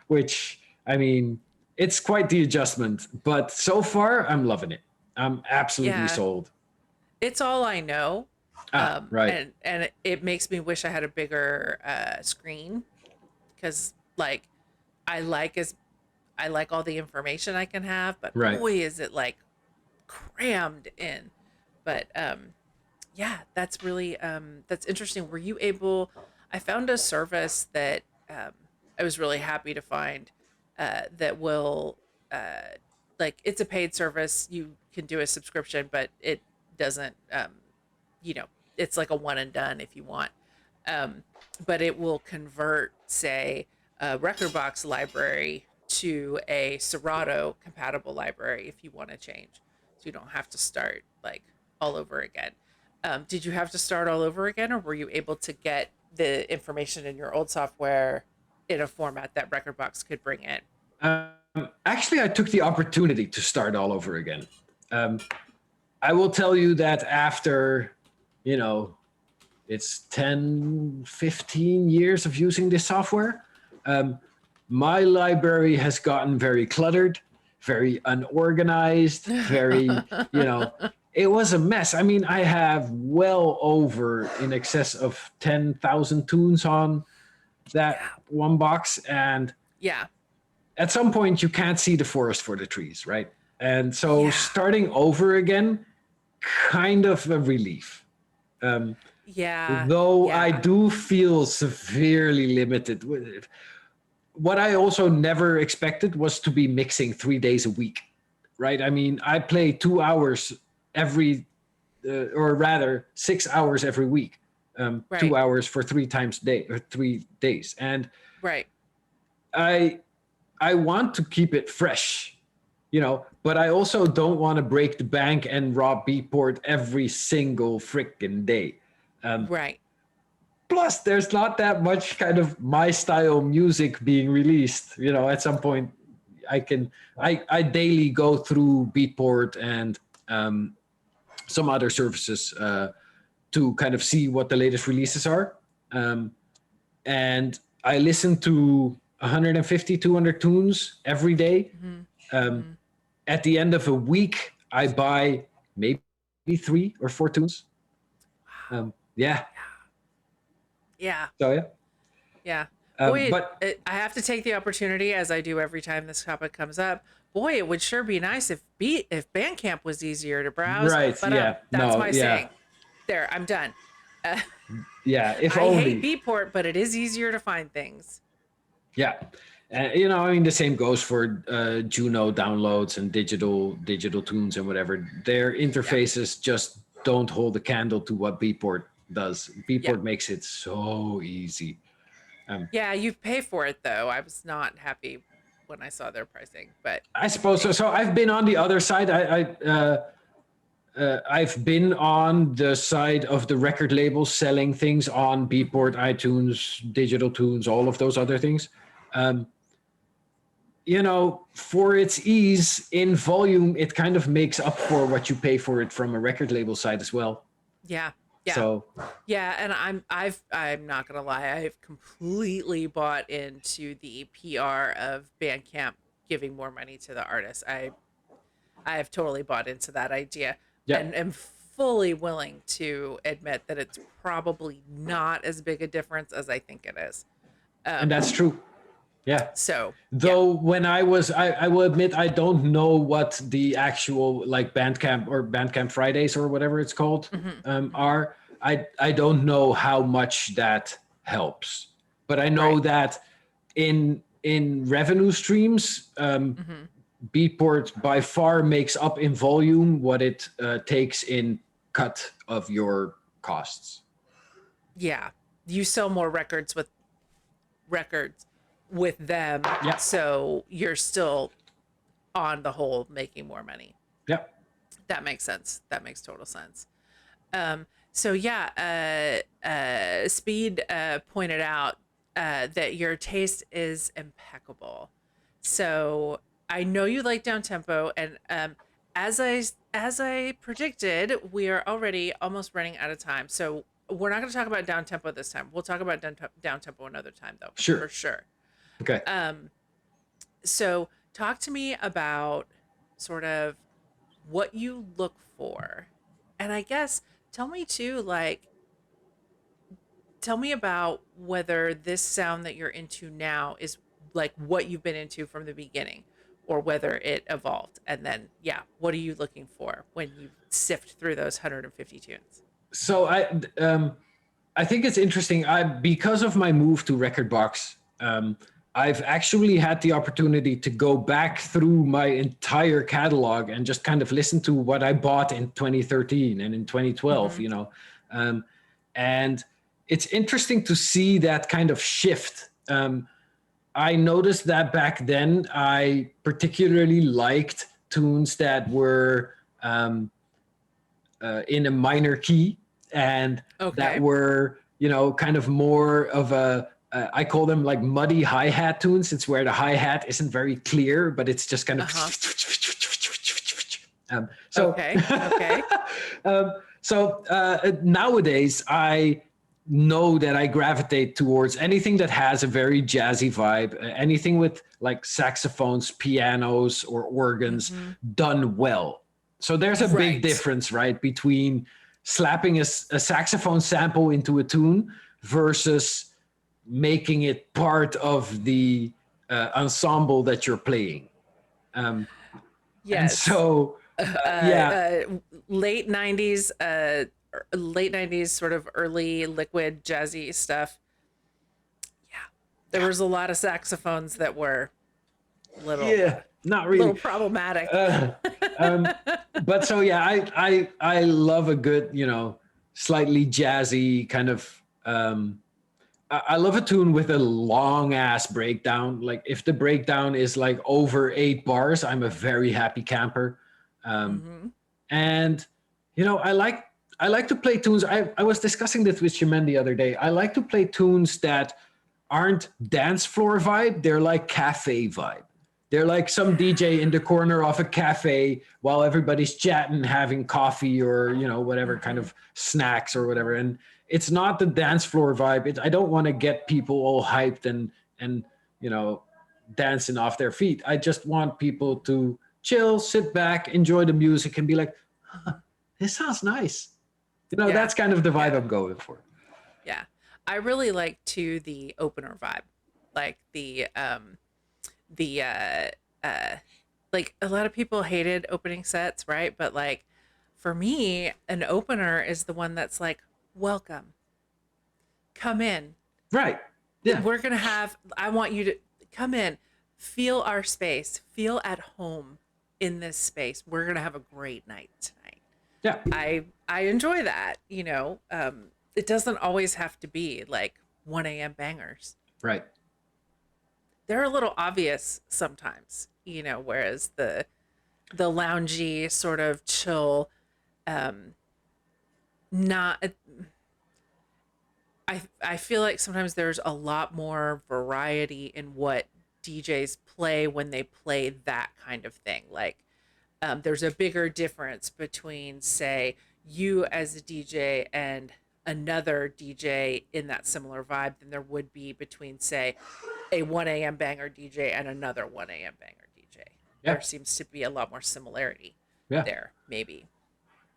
which I mean, it's quite the adjustment. But so far, I'm loving it. I'm absolutely
Yeah,
sold.
it's all I know.
Ah, right,
And it makes me wish I had a bigger screen because like I like as I like all the information I can have, but
right.
boy is it like crammed in. But yeah, that's really that's interesting. Were you able I found a service that I was really happy to find that will uh like it's a paid service. You can do a subscription, but it doesn't you know, it's like a one and done if you want. Um but it will convert say a record box library to a Serato compatible library if you want to change. So you don't have to start like all over again. Did you have to start all over again, or were you able to get the information in your old software in a format that Recordbox could bring in?
Actually, I took the opportunity to start all over again. Um, I will tell you that after, you know, it's 10, 15 years of using this software, um, my library has gotten very cluttered, very unorganized, very, you know, it was a mess. I mean, I have well over in excess of 10,000 tunes on that
Yeah.
one box. And
Yeah.
at some point, you can't see the forest for the trees, right? And so
Yeah.
starting over again, kind of a relief. Um,
Yeah.
though I
Yeah.
do feel severely limited. What I also never expected was to be mixing 3 days a week, right? I mean, I play 2 hours every, or rather 6 hours every week,
Right.
2 hours for 3 times day or 3 days, and
Right.
I I want to keep it fresh, but I also don't want to break the bank and raw Beatport every single freaking day. Um,
Right.
Plus, there's not that much kind of my style music being released. At some point, I daily go through Beatport and um, some other services to kind of see what the latest releases are. Um, and I listen to 150, 200 tunes every day.
Hmm.
Um,
Hmm.
at the end of a week, I buy maybe 3 or 4 tunes.
Wow.
Yeah.
Yeah.
So yeah.
Yeah. Boy,
But
I have to take the opportunity, as I do every time this topic comes up. Boy, it would sure be nice if Bandcamp was easier to browse.
right,
But
yeah,
that's
no,
my
yeah,
saying. There, I'm done. Uh,
yeah. If
I hate
only,
Beatport, but it is easier to find things.
yeah. I mean, the same goes for Juno downloads and digital tunes and whatever. Their
Yep.
interfaces just don't hold a candle to what Beatport does.
Yeah.
Beatport makes it so easy.
Yeah, you pay for it though. I was not happy when I saw their pricing, but
I suppose so.
hey.
So I've been on the other side. I've been on the side of the record labels selling things on Beatport,
Mhm.
iTunes, Digital Tunes, all of those other things. Um, for its ease in volume, it kind of makes up for what you pay for it from a record label side as well.
Yeah. Yeah.
So,
Yeah, and I'm not gonna lie, I've completely bought into the PR of Bandcamp giving more money to the artists. I have totally bought into that idea
yeah,
and am fully willing to admit that it's probably not as big a difference as I think it is.
and
Um,
that's true. Yeah.
so yeah.
Though when I will admit I don't know what the actual like Bandcamp or Bandcamp Fridays or whatever it's called
Hmm. Hmm.
are. I don't know how much that helps, but I know
Right.
that in revenue streams,
Hmm.
Beatport by far makes up in volume what it takes in cut of your costs.
Yeah. You sell more records with them,
Yeah,
so you're still on the whole making more money.
yeah,
That makes sense. That makes total sense. So yeah, Speed pointed out that your taste is impeccable. So I know you like down tempo, and as I predicted, we are already almost running out of time. So we're not going to talk about down tempo this time. We'll talk about down tempo another time, though, for
sure.
sure.
Okay.
Um, So talk to me about sort of what you look for. And I guess tell me too, like, tell me about whether this sound that you're into now is like what you've been into from the beginning or whether it evolved. And then, yeah, what are you looking for when you sift through those 150 tunes?
So I think it's interesting. I because of my move to Recordbox, I've actually had the opportunity to go back through my entire catalog and just kind of listen to what I bought in 2013 and in 2012.
Mm-hmm.
You know, and it's interesting to see that kind of shift. I noticed that back then I particularly liked tunes that were in a minor key and that
Okay.
were, kind of more of a, I call them like muddy hi-hat tunes. It's where the hi-hat isn't very clear, but it's just kind of
Uh-huh.
so
Okay. Okay.
nowadays I know that I gravitate towards anything that has a very jazzy vibe, anything with like saxophones, pianos, or organs
Mm-hmm.
done well. So there's a big
Right.
difference, right, between slapping a saxophone sample into a tune versus making it part of the ensemble that you're playing. Um, and
Yes.
so, yeah,
Late 90s, late 90s, sort of early liquid jazzy stuff. Yeah. There was a lot of saxophones that were little,
yeah, not
little
really.
problematic.
Uh, um, but so yeah, I love a good, slightly jazzy kind of. I love a tune with a long ass breakdown. Like if the breakdown is like over 8 bars, I'm a very happy camper. Um,
Mm-hmm.
and I like to play tunes. I was discussing this with Shemen the other day. I like to play tunes that aren't dance floor vibe. They're like cafe vibe. They're like some DJ in the corner of a cafe while everybody's chatting, having coffee or whatever kind
Mm-hmm.
of snacks or whatever. And it's not the dance floor vibe. I don't want to get people all hyped and you know dancing off their feet. I just want people to chill, sit back, enjoy the music, and be like, huh,
Mm-hmm.
"This sounds nice."
Yeah.
That's kind of the vibe
Yeah.
I'm going for.
Yeah. I really like to the opener vibe. Like the uh like a lot of people hated opening sets, right? But like for me, an opener is the one that's like, welcome, come in.
Right? Yeah.
We're gonna have, I want you to come in, feel our space, feel at home in this space. We're gonna have a great night tonight.
Yeah.
I enjoy that, it doesn't always have to be like 1 a.m. bangers.
Right.
They're a little obvious sometimes, whereas the loungy sort of chill, um not I feel like sometimes there's a lot more variety in what DJs play when they play that kind of thing. Like there's a bigger difference between, say, you as a DJ and another DJ in that similar vibe than there would be between, say, a 1 a.m. banger DJ and another 1 a.m. banger DJ.
Yeah.
There seems to be a lot more similarity
Yeah.
there, maybe.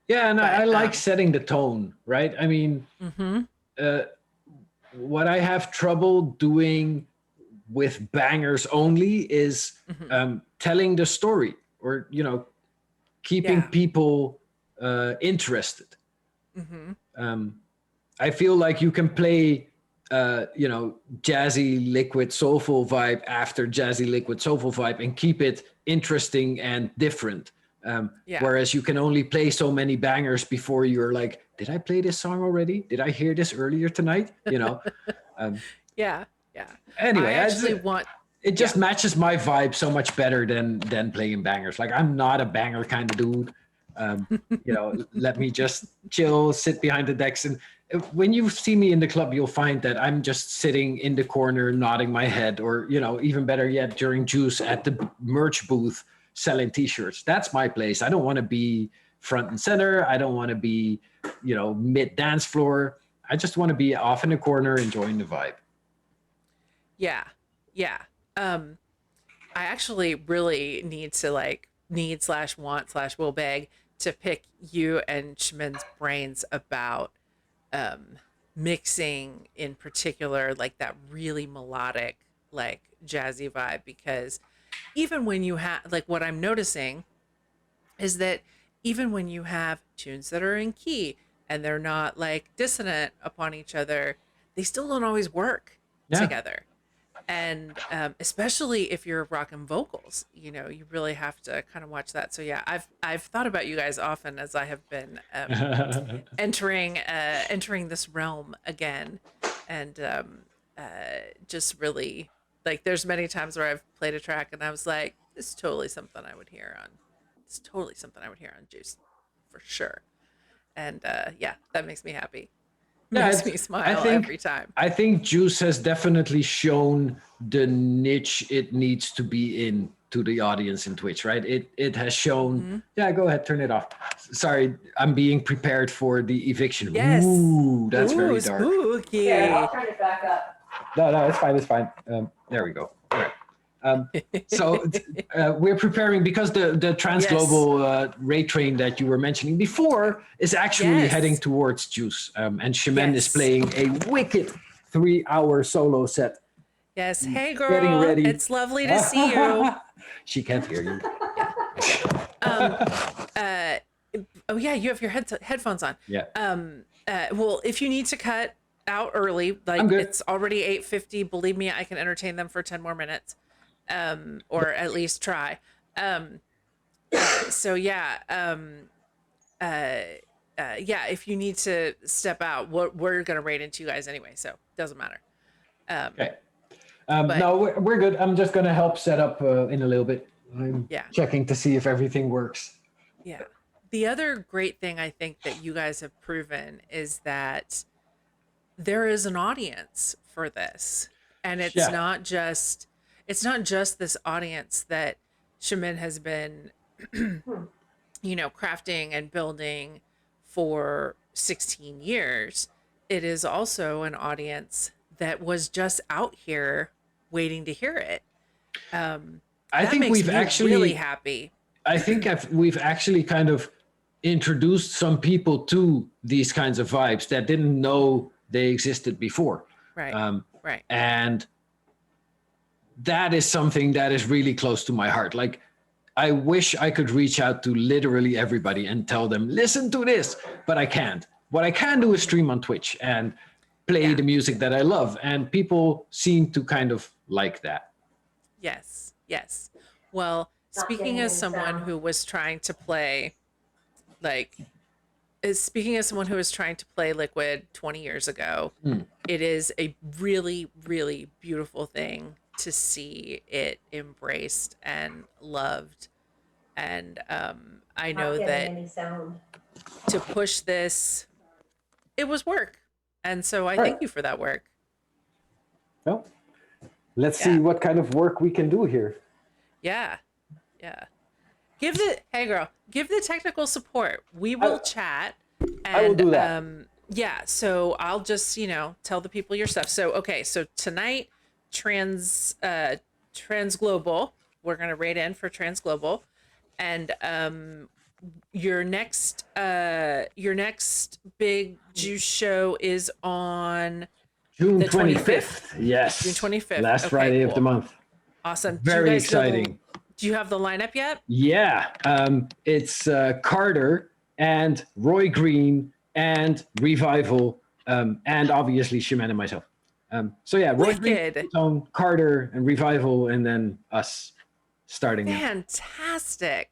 Yeah, and I
But
like setting the tone, right? I mean,
mm-hmm,
uh, what I have trouble doing with bangers only is
mm-hmm.
telling the story or, keeping
Yeah.
people interested.
Mm-hmm.
Um, I feel like you can play, jazzy, liquid, soulful vibe after jazzy, liquid, soulful vibe and keep it interesting and different.
Yeah.
Whereas you can only play so many bangers before you're like, did I play this song already? Did I hear this earlier tonight? Um,
Yeah. Yeah. I
anyway,
actually want,
it
yeah.
just matches my vibe so much better than playing bangers. Like I'm not a banger kind of dude. Let me just chill, sit behind the decks, and when you see me in the club, you'll find that I'm just sitting in the corner, nodding my head, or even better yet, during juice at the merch booth selling T-shirts. That's my place. I don't want to be front and center. I don't want to be, mid dance floor. I just want to be off in the corner enjoying the vibe.
Yeah. Yeah. Um, I actually really need slash want slash will beg to pick you and Shmin's brains about um mixing in particular like that really melodic like jazzy vibe, because even when you have like what I'm noticing is that even when you have tunes that are in key and they're not like dissonant upon each other, they still don't always work
Yeah.
together. And especially if you're rocking vocals, you really have to kind of watch that. So yeah, I've thought about you guys often as I have been entering this realm again, and just really like there's many times where I've played a track and I was like, this is totally something I would hear on. It's totally something I would hear on Juice, for sure. And yeah, that makes me happy.
Yeah,
Makes me
I
smile
think
every time.
I think Juice has definitely shown the niche it needs to be in to the audience in Twitch, right? It has shown.
Hmm.
Yeah, go ahead, turn it off. Sorry, I'm being prepared for the eviction.
Yes.
Ooh, that's
Ooh,
very dark.
Here, I'll
spooky.
turn it back up.
No, it's fine. It's fine. There we go. All right. So we're preparing because the
Yes.
transglobal ray train that you were mentioning before is actually heading
Yes.
towards Juice, and Shaman is
Yes.
playing a wicked 3 hour solo set.
Yes. Hey,
Getting
girl.
ready.
It's lovely to see you.
She can't hear you.
Yeah. Um. Uh. Oh yeah, you have your headphones on.
Yeah,
Well, if you need to cut out early,
I'm
like
good.
it's already 8:50. Believe me, I can entertain them for 10 more minutes. Or at least try. Um. So yeah. Uh. Yeah. If you need to step out, we're gonna raid into you guys anyway, so it doesn't matter. Um.
Okay.
But
No, we're good. I'm just gonna help set up in a little bit. I'm
yeah.
checking to see if everything works.
Yeah. The other great thing I think that you guys have proven is that there is an audience for this. And
Yeah,
it's not just this audience that Shaman has been, crafting and building for 16 years. It is also an audience that was just out here waiting to hear it.
I
That
think
makes
we've
me really
actually
happy.
we've actually kind of introduced some people to these kinds of vibes that didn't know they existed before.
Right.
Um,
Right.
and that is something that is really close to my heart. Like, I wish I could reach out to literally everybody and tell them, listen to this, but I can't. What I can do is stream on Twitch and play
Yeah.
the music that I love. And people seem to kind of like that.
Yes, yes. Well,
Not
speaking
getting
as
any
someone
sound.
who was trying to play, like, speaking as someone who was trying to play Liquid 20 years ago,
Mm.
it is a really, really beautiful thing to see it embraced and loved. And I
Not
know
getting
that
any sound.
to push this, it was work. And so I
All right.
thank you for that work.
Well, let's see
Yeah.
what kind of work we can do here.
Yeah. Yeah. Hey girl, give the technical support. We
I,
will chat
I will
and
do that.
yeah, so I'll just, tell the people your stuff. So okay, so tonight Transglobal, we're going to raid in for Transglobal, and your next big juice show is on
June
the 25th.
25th. Yes.
June 25th.
Last
Okay,
Friday of the
cool.
month.
Awesome.
Very exciting.
Do you have the lineup yet?
Yeah. It's Carter and Roy Green and Revival and obviously Shaman and myself. So yeah, Roy Green,
Wicked.
Carter and Revival, and then us starting it.
Fantastic.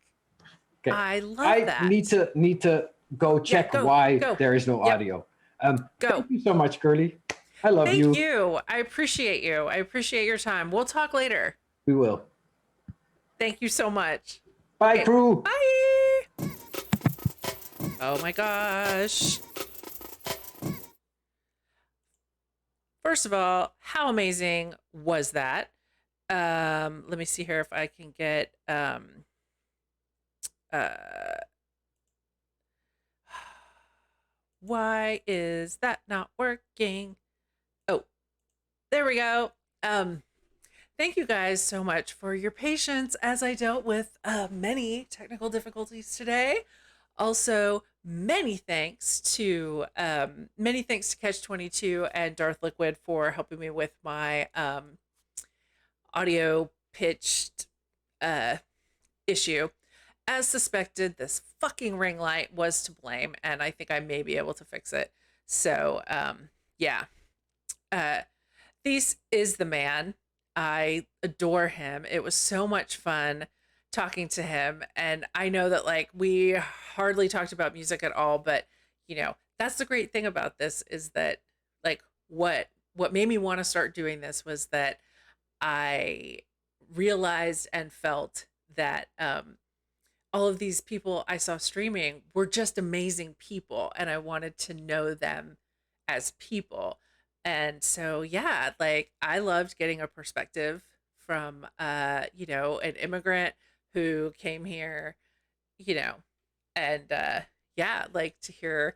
Okay.
I love
I
that.
need to go check
go,
why
go.
there is no
Yep.
audio.
Go.
Thank you so much, Curly. I love
Thank you. I appreciate you. I appreciate your time. We'll talk later.
We will.
Thank you so much.
Bye,
Okay,
crew.
bye. Oh my gosh. First of all, how amazing was that? Let me see here if I can get why is that not working? Oh, there we go. Thank you guys so much for your patience as I dealt with many technical difficulties today. Also, many thanks to Catch 22 and Darth Liquid for helping me with my audio pitched uh, issue. As suspected, this fucking ring light was to blame, and I think I may be able to fix it. So, yeah. Uh, Thies is the man. I adore him. It was so much fun talking to him. And I know that, like, we hardly talked about music at all, but, that's the great thing about this is that, like, what made me want to start doing this was that I realized and felt that all of these people I saw streaming were just amazing people, and I wanted to know them as people. And so, yeah, like I loved getting a perspective from an immigrant who came here, you know, and yeah, like to hear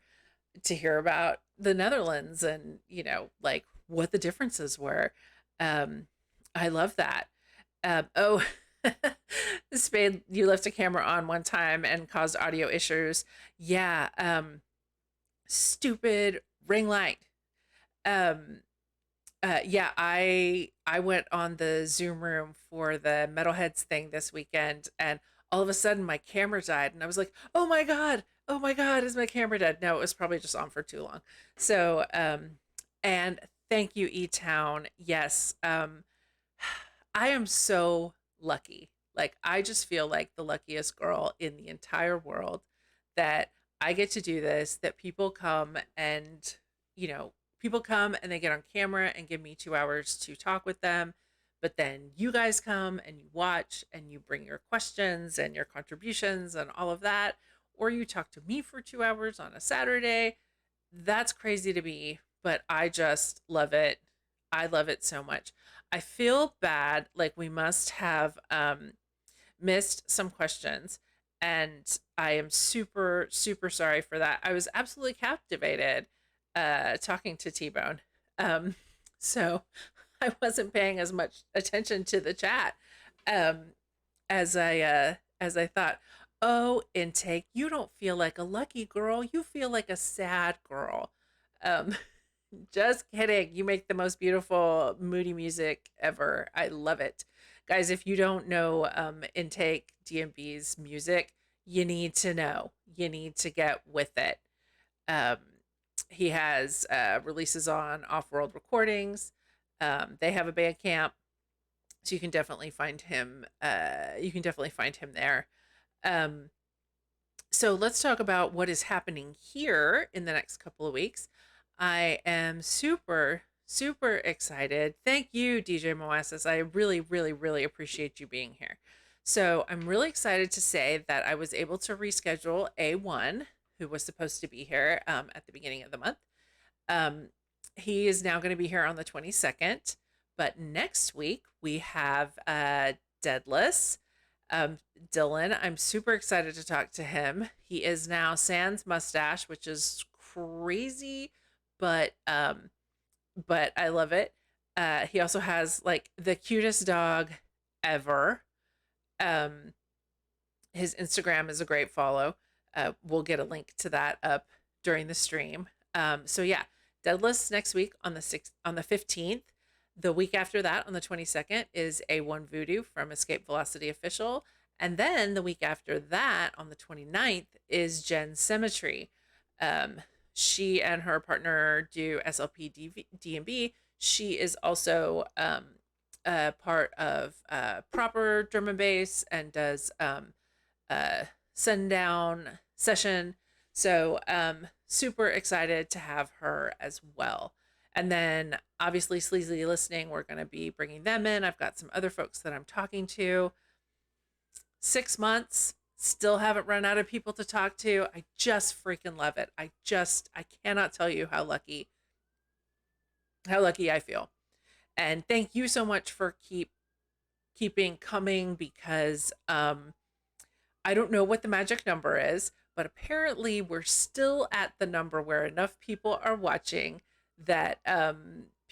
about the Netherlands and, like what the differences were. Um I love that. Oh, Spade, you left a camera on one time and caused audio issues. Yeah, stupid ring light. Um, yeah, I went on the Zoom room for the Metalheads thing this weekend, and all of a sudden my camera died, and I was like, oh my god, is my camera dead? No, it was probably just on for too long. So, and thank you, E Town. Yes, I am so lucky. Like, I just feel like the luckiest girl in the entire world that I get to do this, that you know, people come and they get on camera and give me 2 hours to talk with them. But then you guys come and you watch and you bring your questions and your contributions and all of that. Or you talk to me for 2 hours on a Saturday. That's crazy to me, but I just love it. I love it so much. I feel bad, like we must have missed some questions, and I am super super sorry for that. I was absolutely captivated talking to T-Bone. Um so I wasn't paying as much attention to the chat um as I thought. Oh, intake, you don't feel like a lucky girl, you feel like a sad girl. Um just kidding. You make the most beautiful moody music ever. I love it. Guys, if you don't know Intake DMB's music, you need to know. You need to get with it. Um, he has releases on Off World Recordings. They have a band camp, so you can definitely find him. You can definitely find him there. Um, so let's talk about what is happening here in the next couple of weeks. I am super, super excited. Thank you, DJ Moasis. I really, really, really appreciate you being here. So I'm really excited to say that I was able to reschedule A1, who was supposed to be here at the beginning of the month. Um, he is now going to be here on the 22nd. But next week, we have Deadless. Um, Dylan, I'm super excited to talk to him. He is now Sans Mustache, which is crazy, but I love it. He also has like the cutest dog ever. Um, his Instagram is a great follow. We'll get a link to that up during the stream. So yeah, Deadless next week on the 15th. The week after that, on the 22nd, is A1 Voodoo from Escape Velocity Official. And then the week after that, on the 29th, is Jen Symmetry. Um, she and her partner do SLP DMB. She is also a part of Proper Drum and Bass and does Sundown Session. So super excited to have her as well. And then obviously Sleazy Listening, we're going to be bringing them in. I've got some other folks that I'm talking to. 6 months, still haven't run out of people to talk to. I just freaking love it. I cannot tell you how lucky I feel. And thank you so much for keeping coming, because I don't know what the magic number is, but apparently we're still at the number where enough people are watching that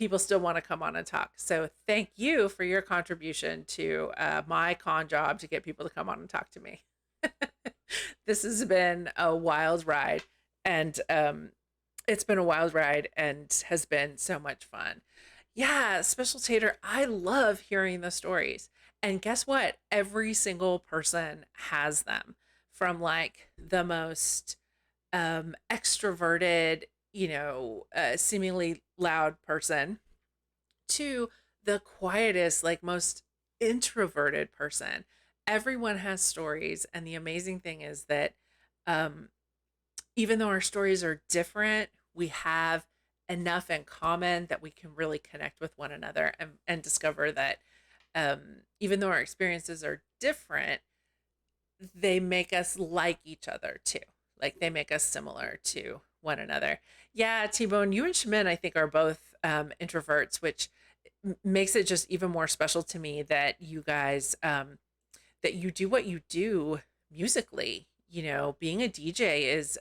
people still want to come on and talk. So thank you for your contribution to my con job to get people to come on and talk to me. This has been a wild ride, and it's been a wild ride and has been so much fun. Yeah, Special Tater, I love hearing the stories. And guess what? Every single person has them, from like the most extroverted, seemingly loud person to the quietest, like most introverted person. Everyone has stories. And the amazing thing is that um, even though our stories are different, we have enough in common that we can really connect with one another, and discover that even though our experiences are different, they make us like each other too. Like they make us similar to one another. Yeah, T-Bone, you and Shamin, I think, are both introverts, which makes it just even more special to me that you guys, that you do what you do musically. Being a DJ is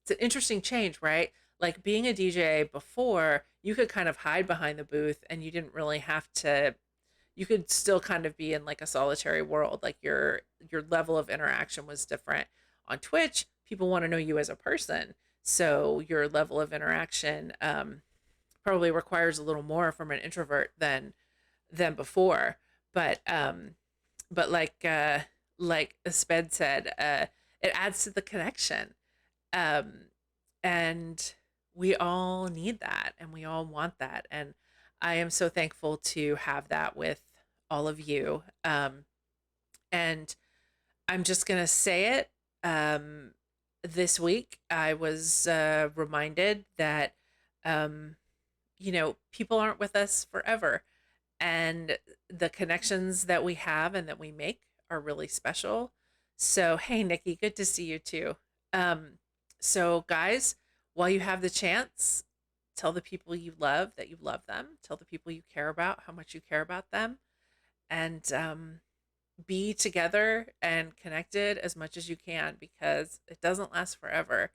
it's an interesting change, right? Like being a DJ before, you could kind of hide behind the booth and you didn't really have to, you could still kind of be in like a solitary world. Like your level of interaction was different. On Twitch, people want to know you as a person. So your level of interaction probably requires a little more from an introvert than before. But like Sped said, it adds to the connection. Um, and we all need that and we all want that. And I am so thankful to have that with all of you. And I'm just going to say it. This week, I was reminded that, people aren't with us forever. And the connections that we have and that we make are really special. So, hey, Nikki, good to see you too. So, guys, while you have the chance, tell the people you love that you love them. Tell the people you care about how much you care about them. And be together and connected as much as you can, because it doesn't last forever.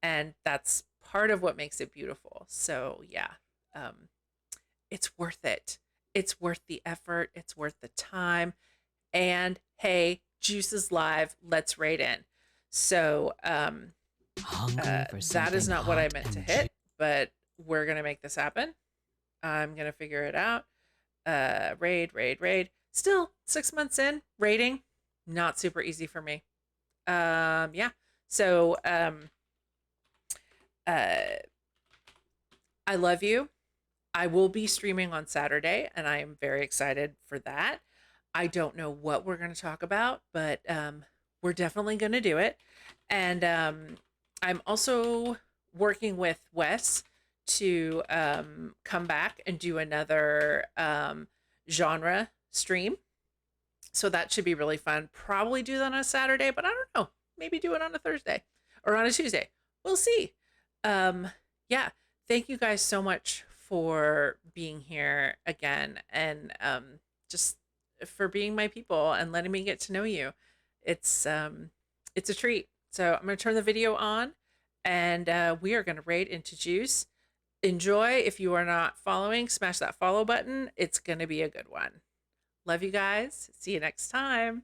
And that's part of what makes it beautiful. So, yeah, um, it's worth it. It's worth the effort. It's worth the time. And hey, Juice is live. Let's raid in. So, that is not what I meant to hit, but we're going to make this happen. I'm going to figure it out. Raid. Still 6 months in, raiding, not super easy for me. Yeah. So, I love you. I will be streaming on Saturday, and I am very excited for that. I don't know what we're going to talk about, but we're definitely going to do it. And I'm also working with Wes to come back and do another genre stream. So that should be really fun. Probably do that on a Saturday, but I don't know. Maybe do it on a Thursday or on a Tuesday. We'll see. Yeah. Thank you guys so much for being here again, and just for being my people and letting me get to know you. It's a treat. So I'm going to turn the video on, and we are going to raid into Juice. Enjoy. If you are not following, smash that follow button. It's going to be a good one. Love you guys. See you next time.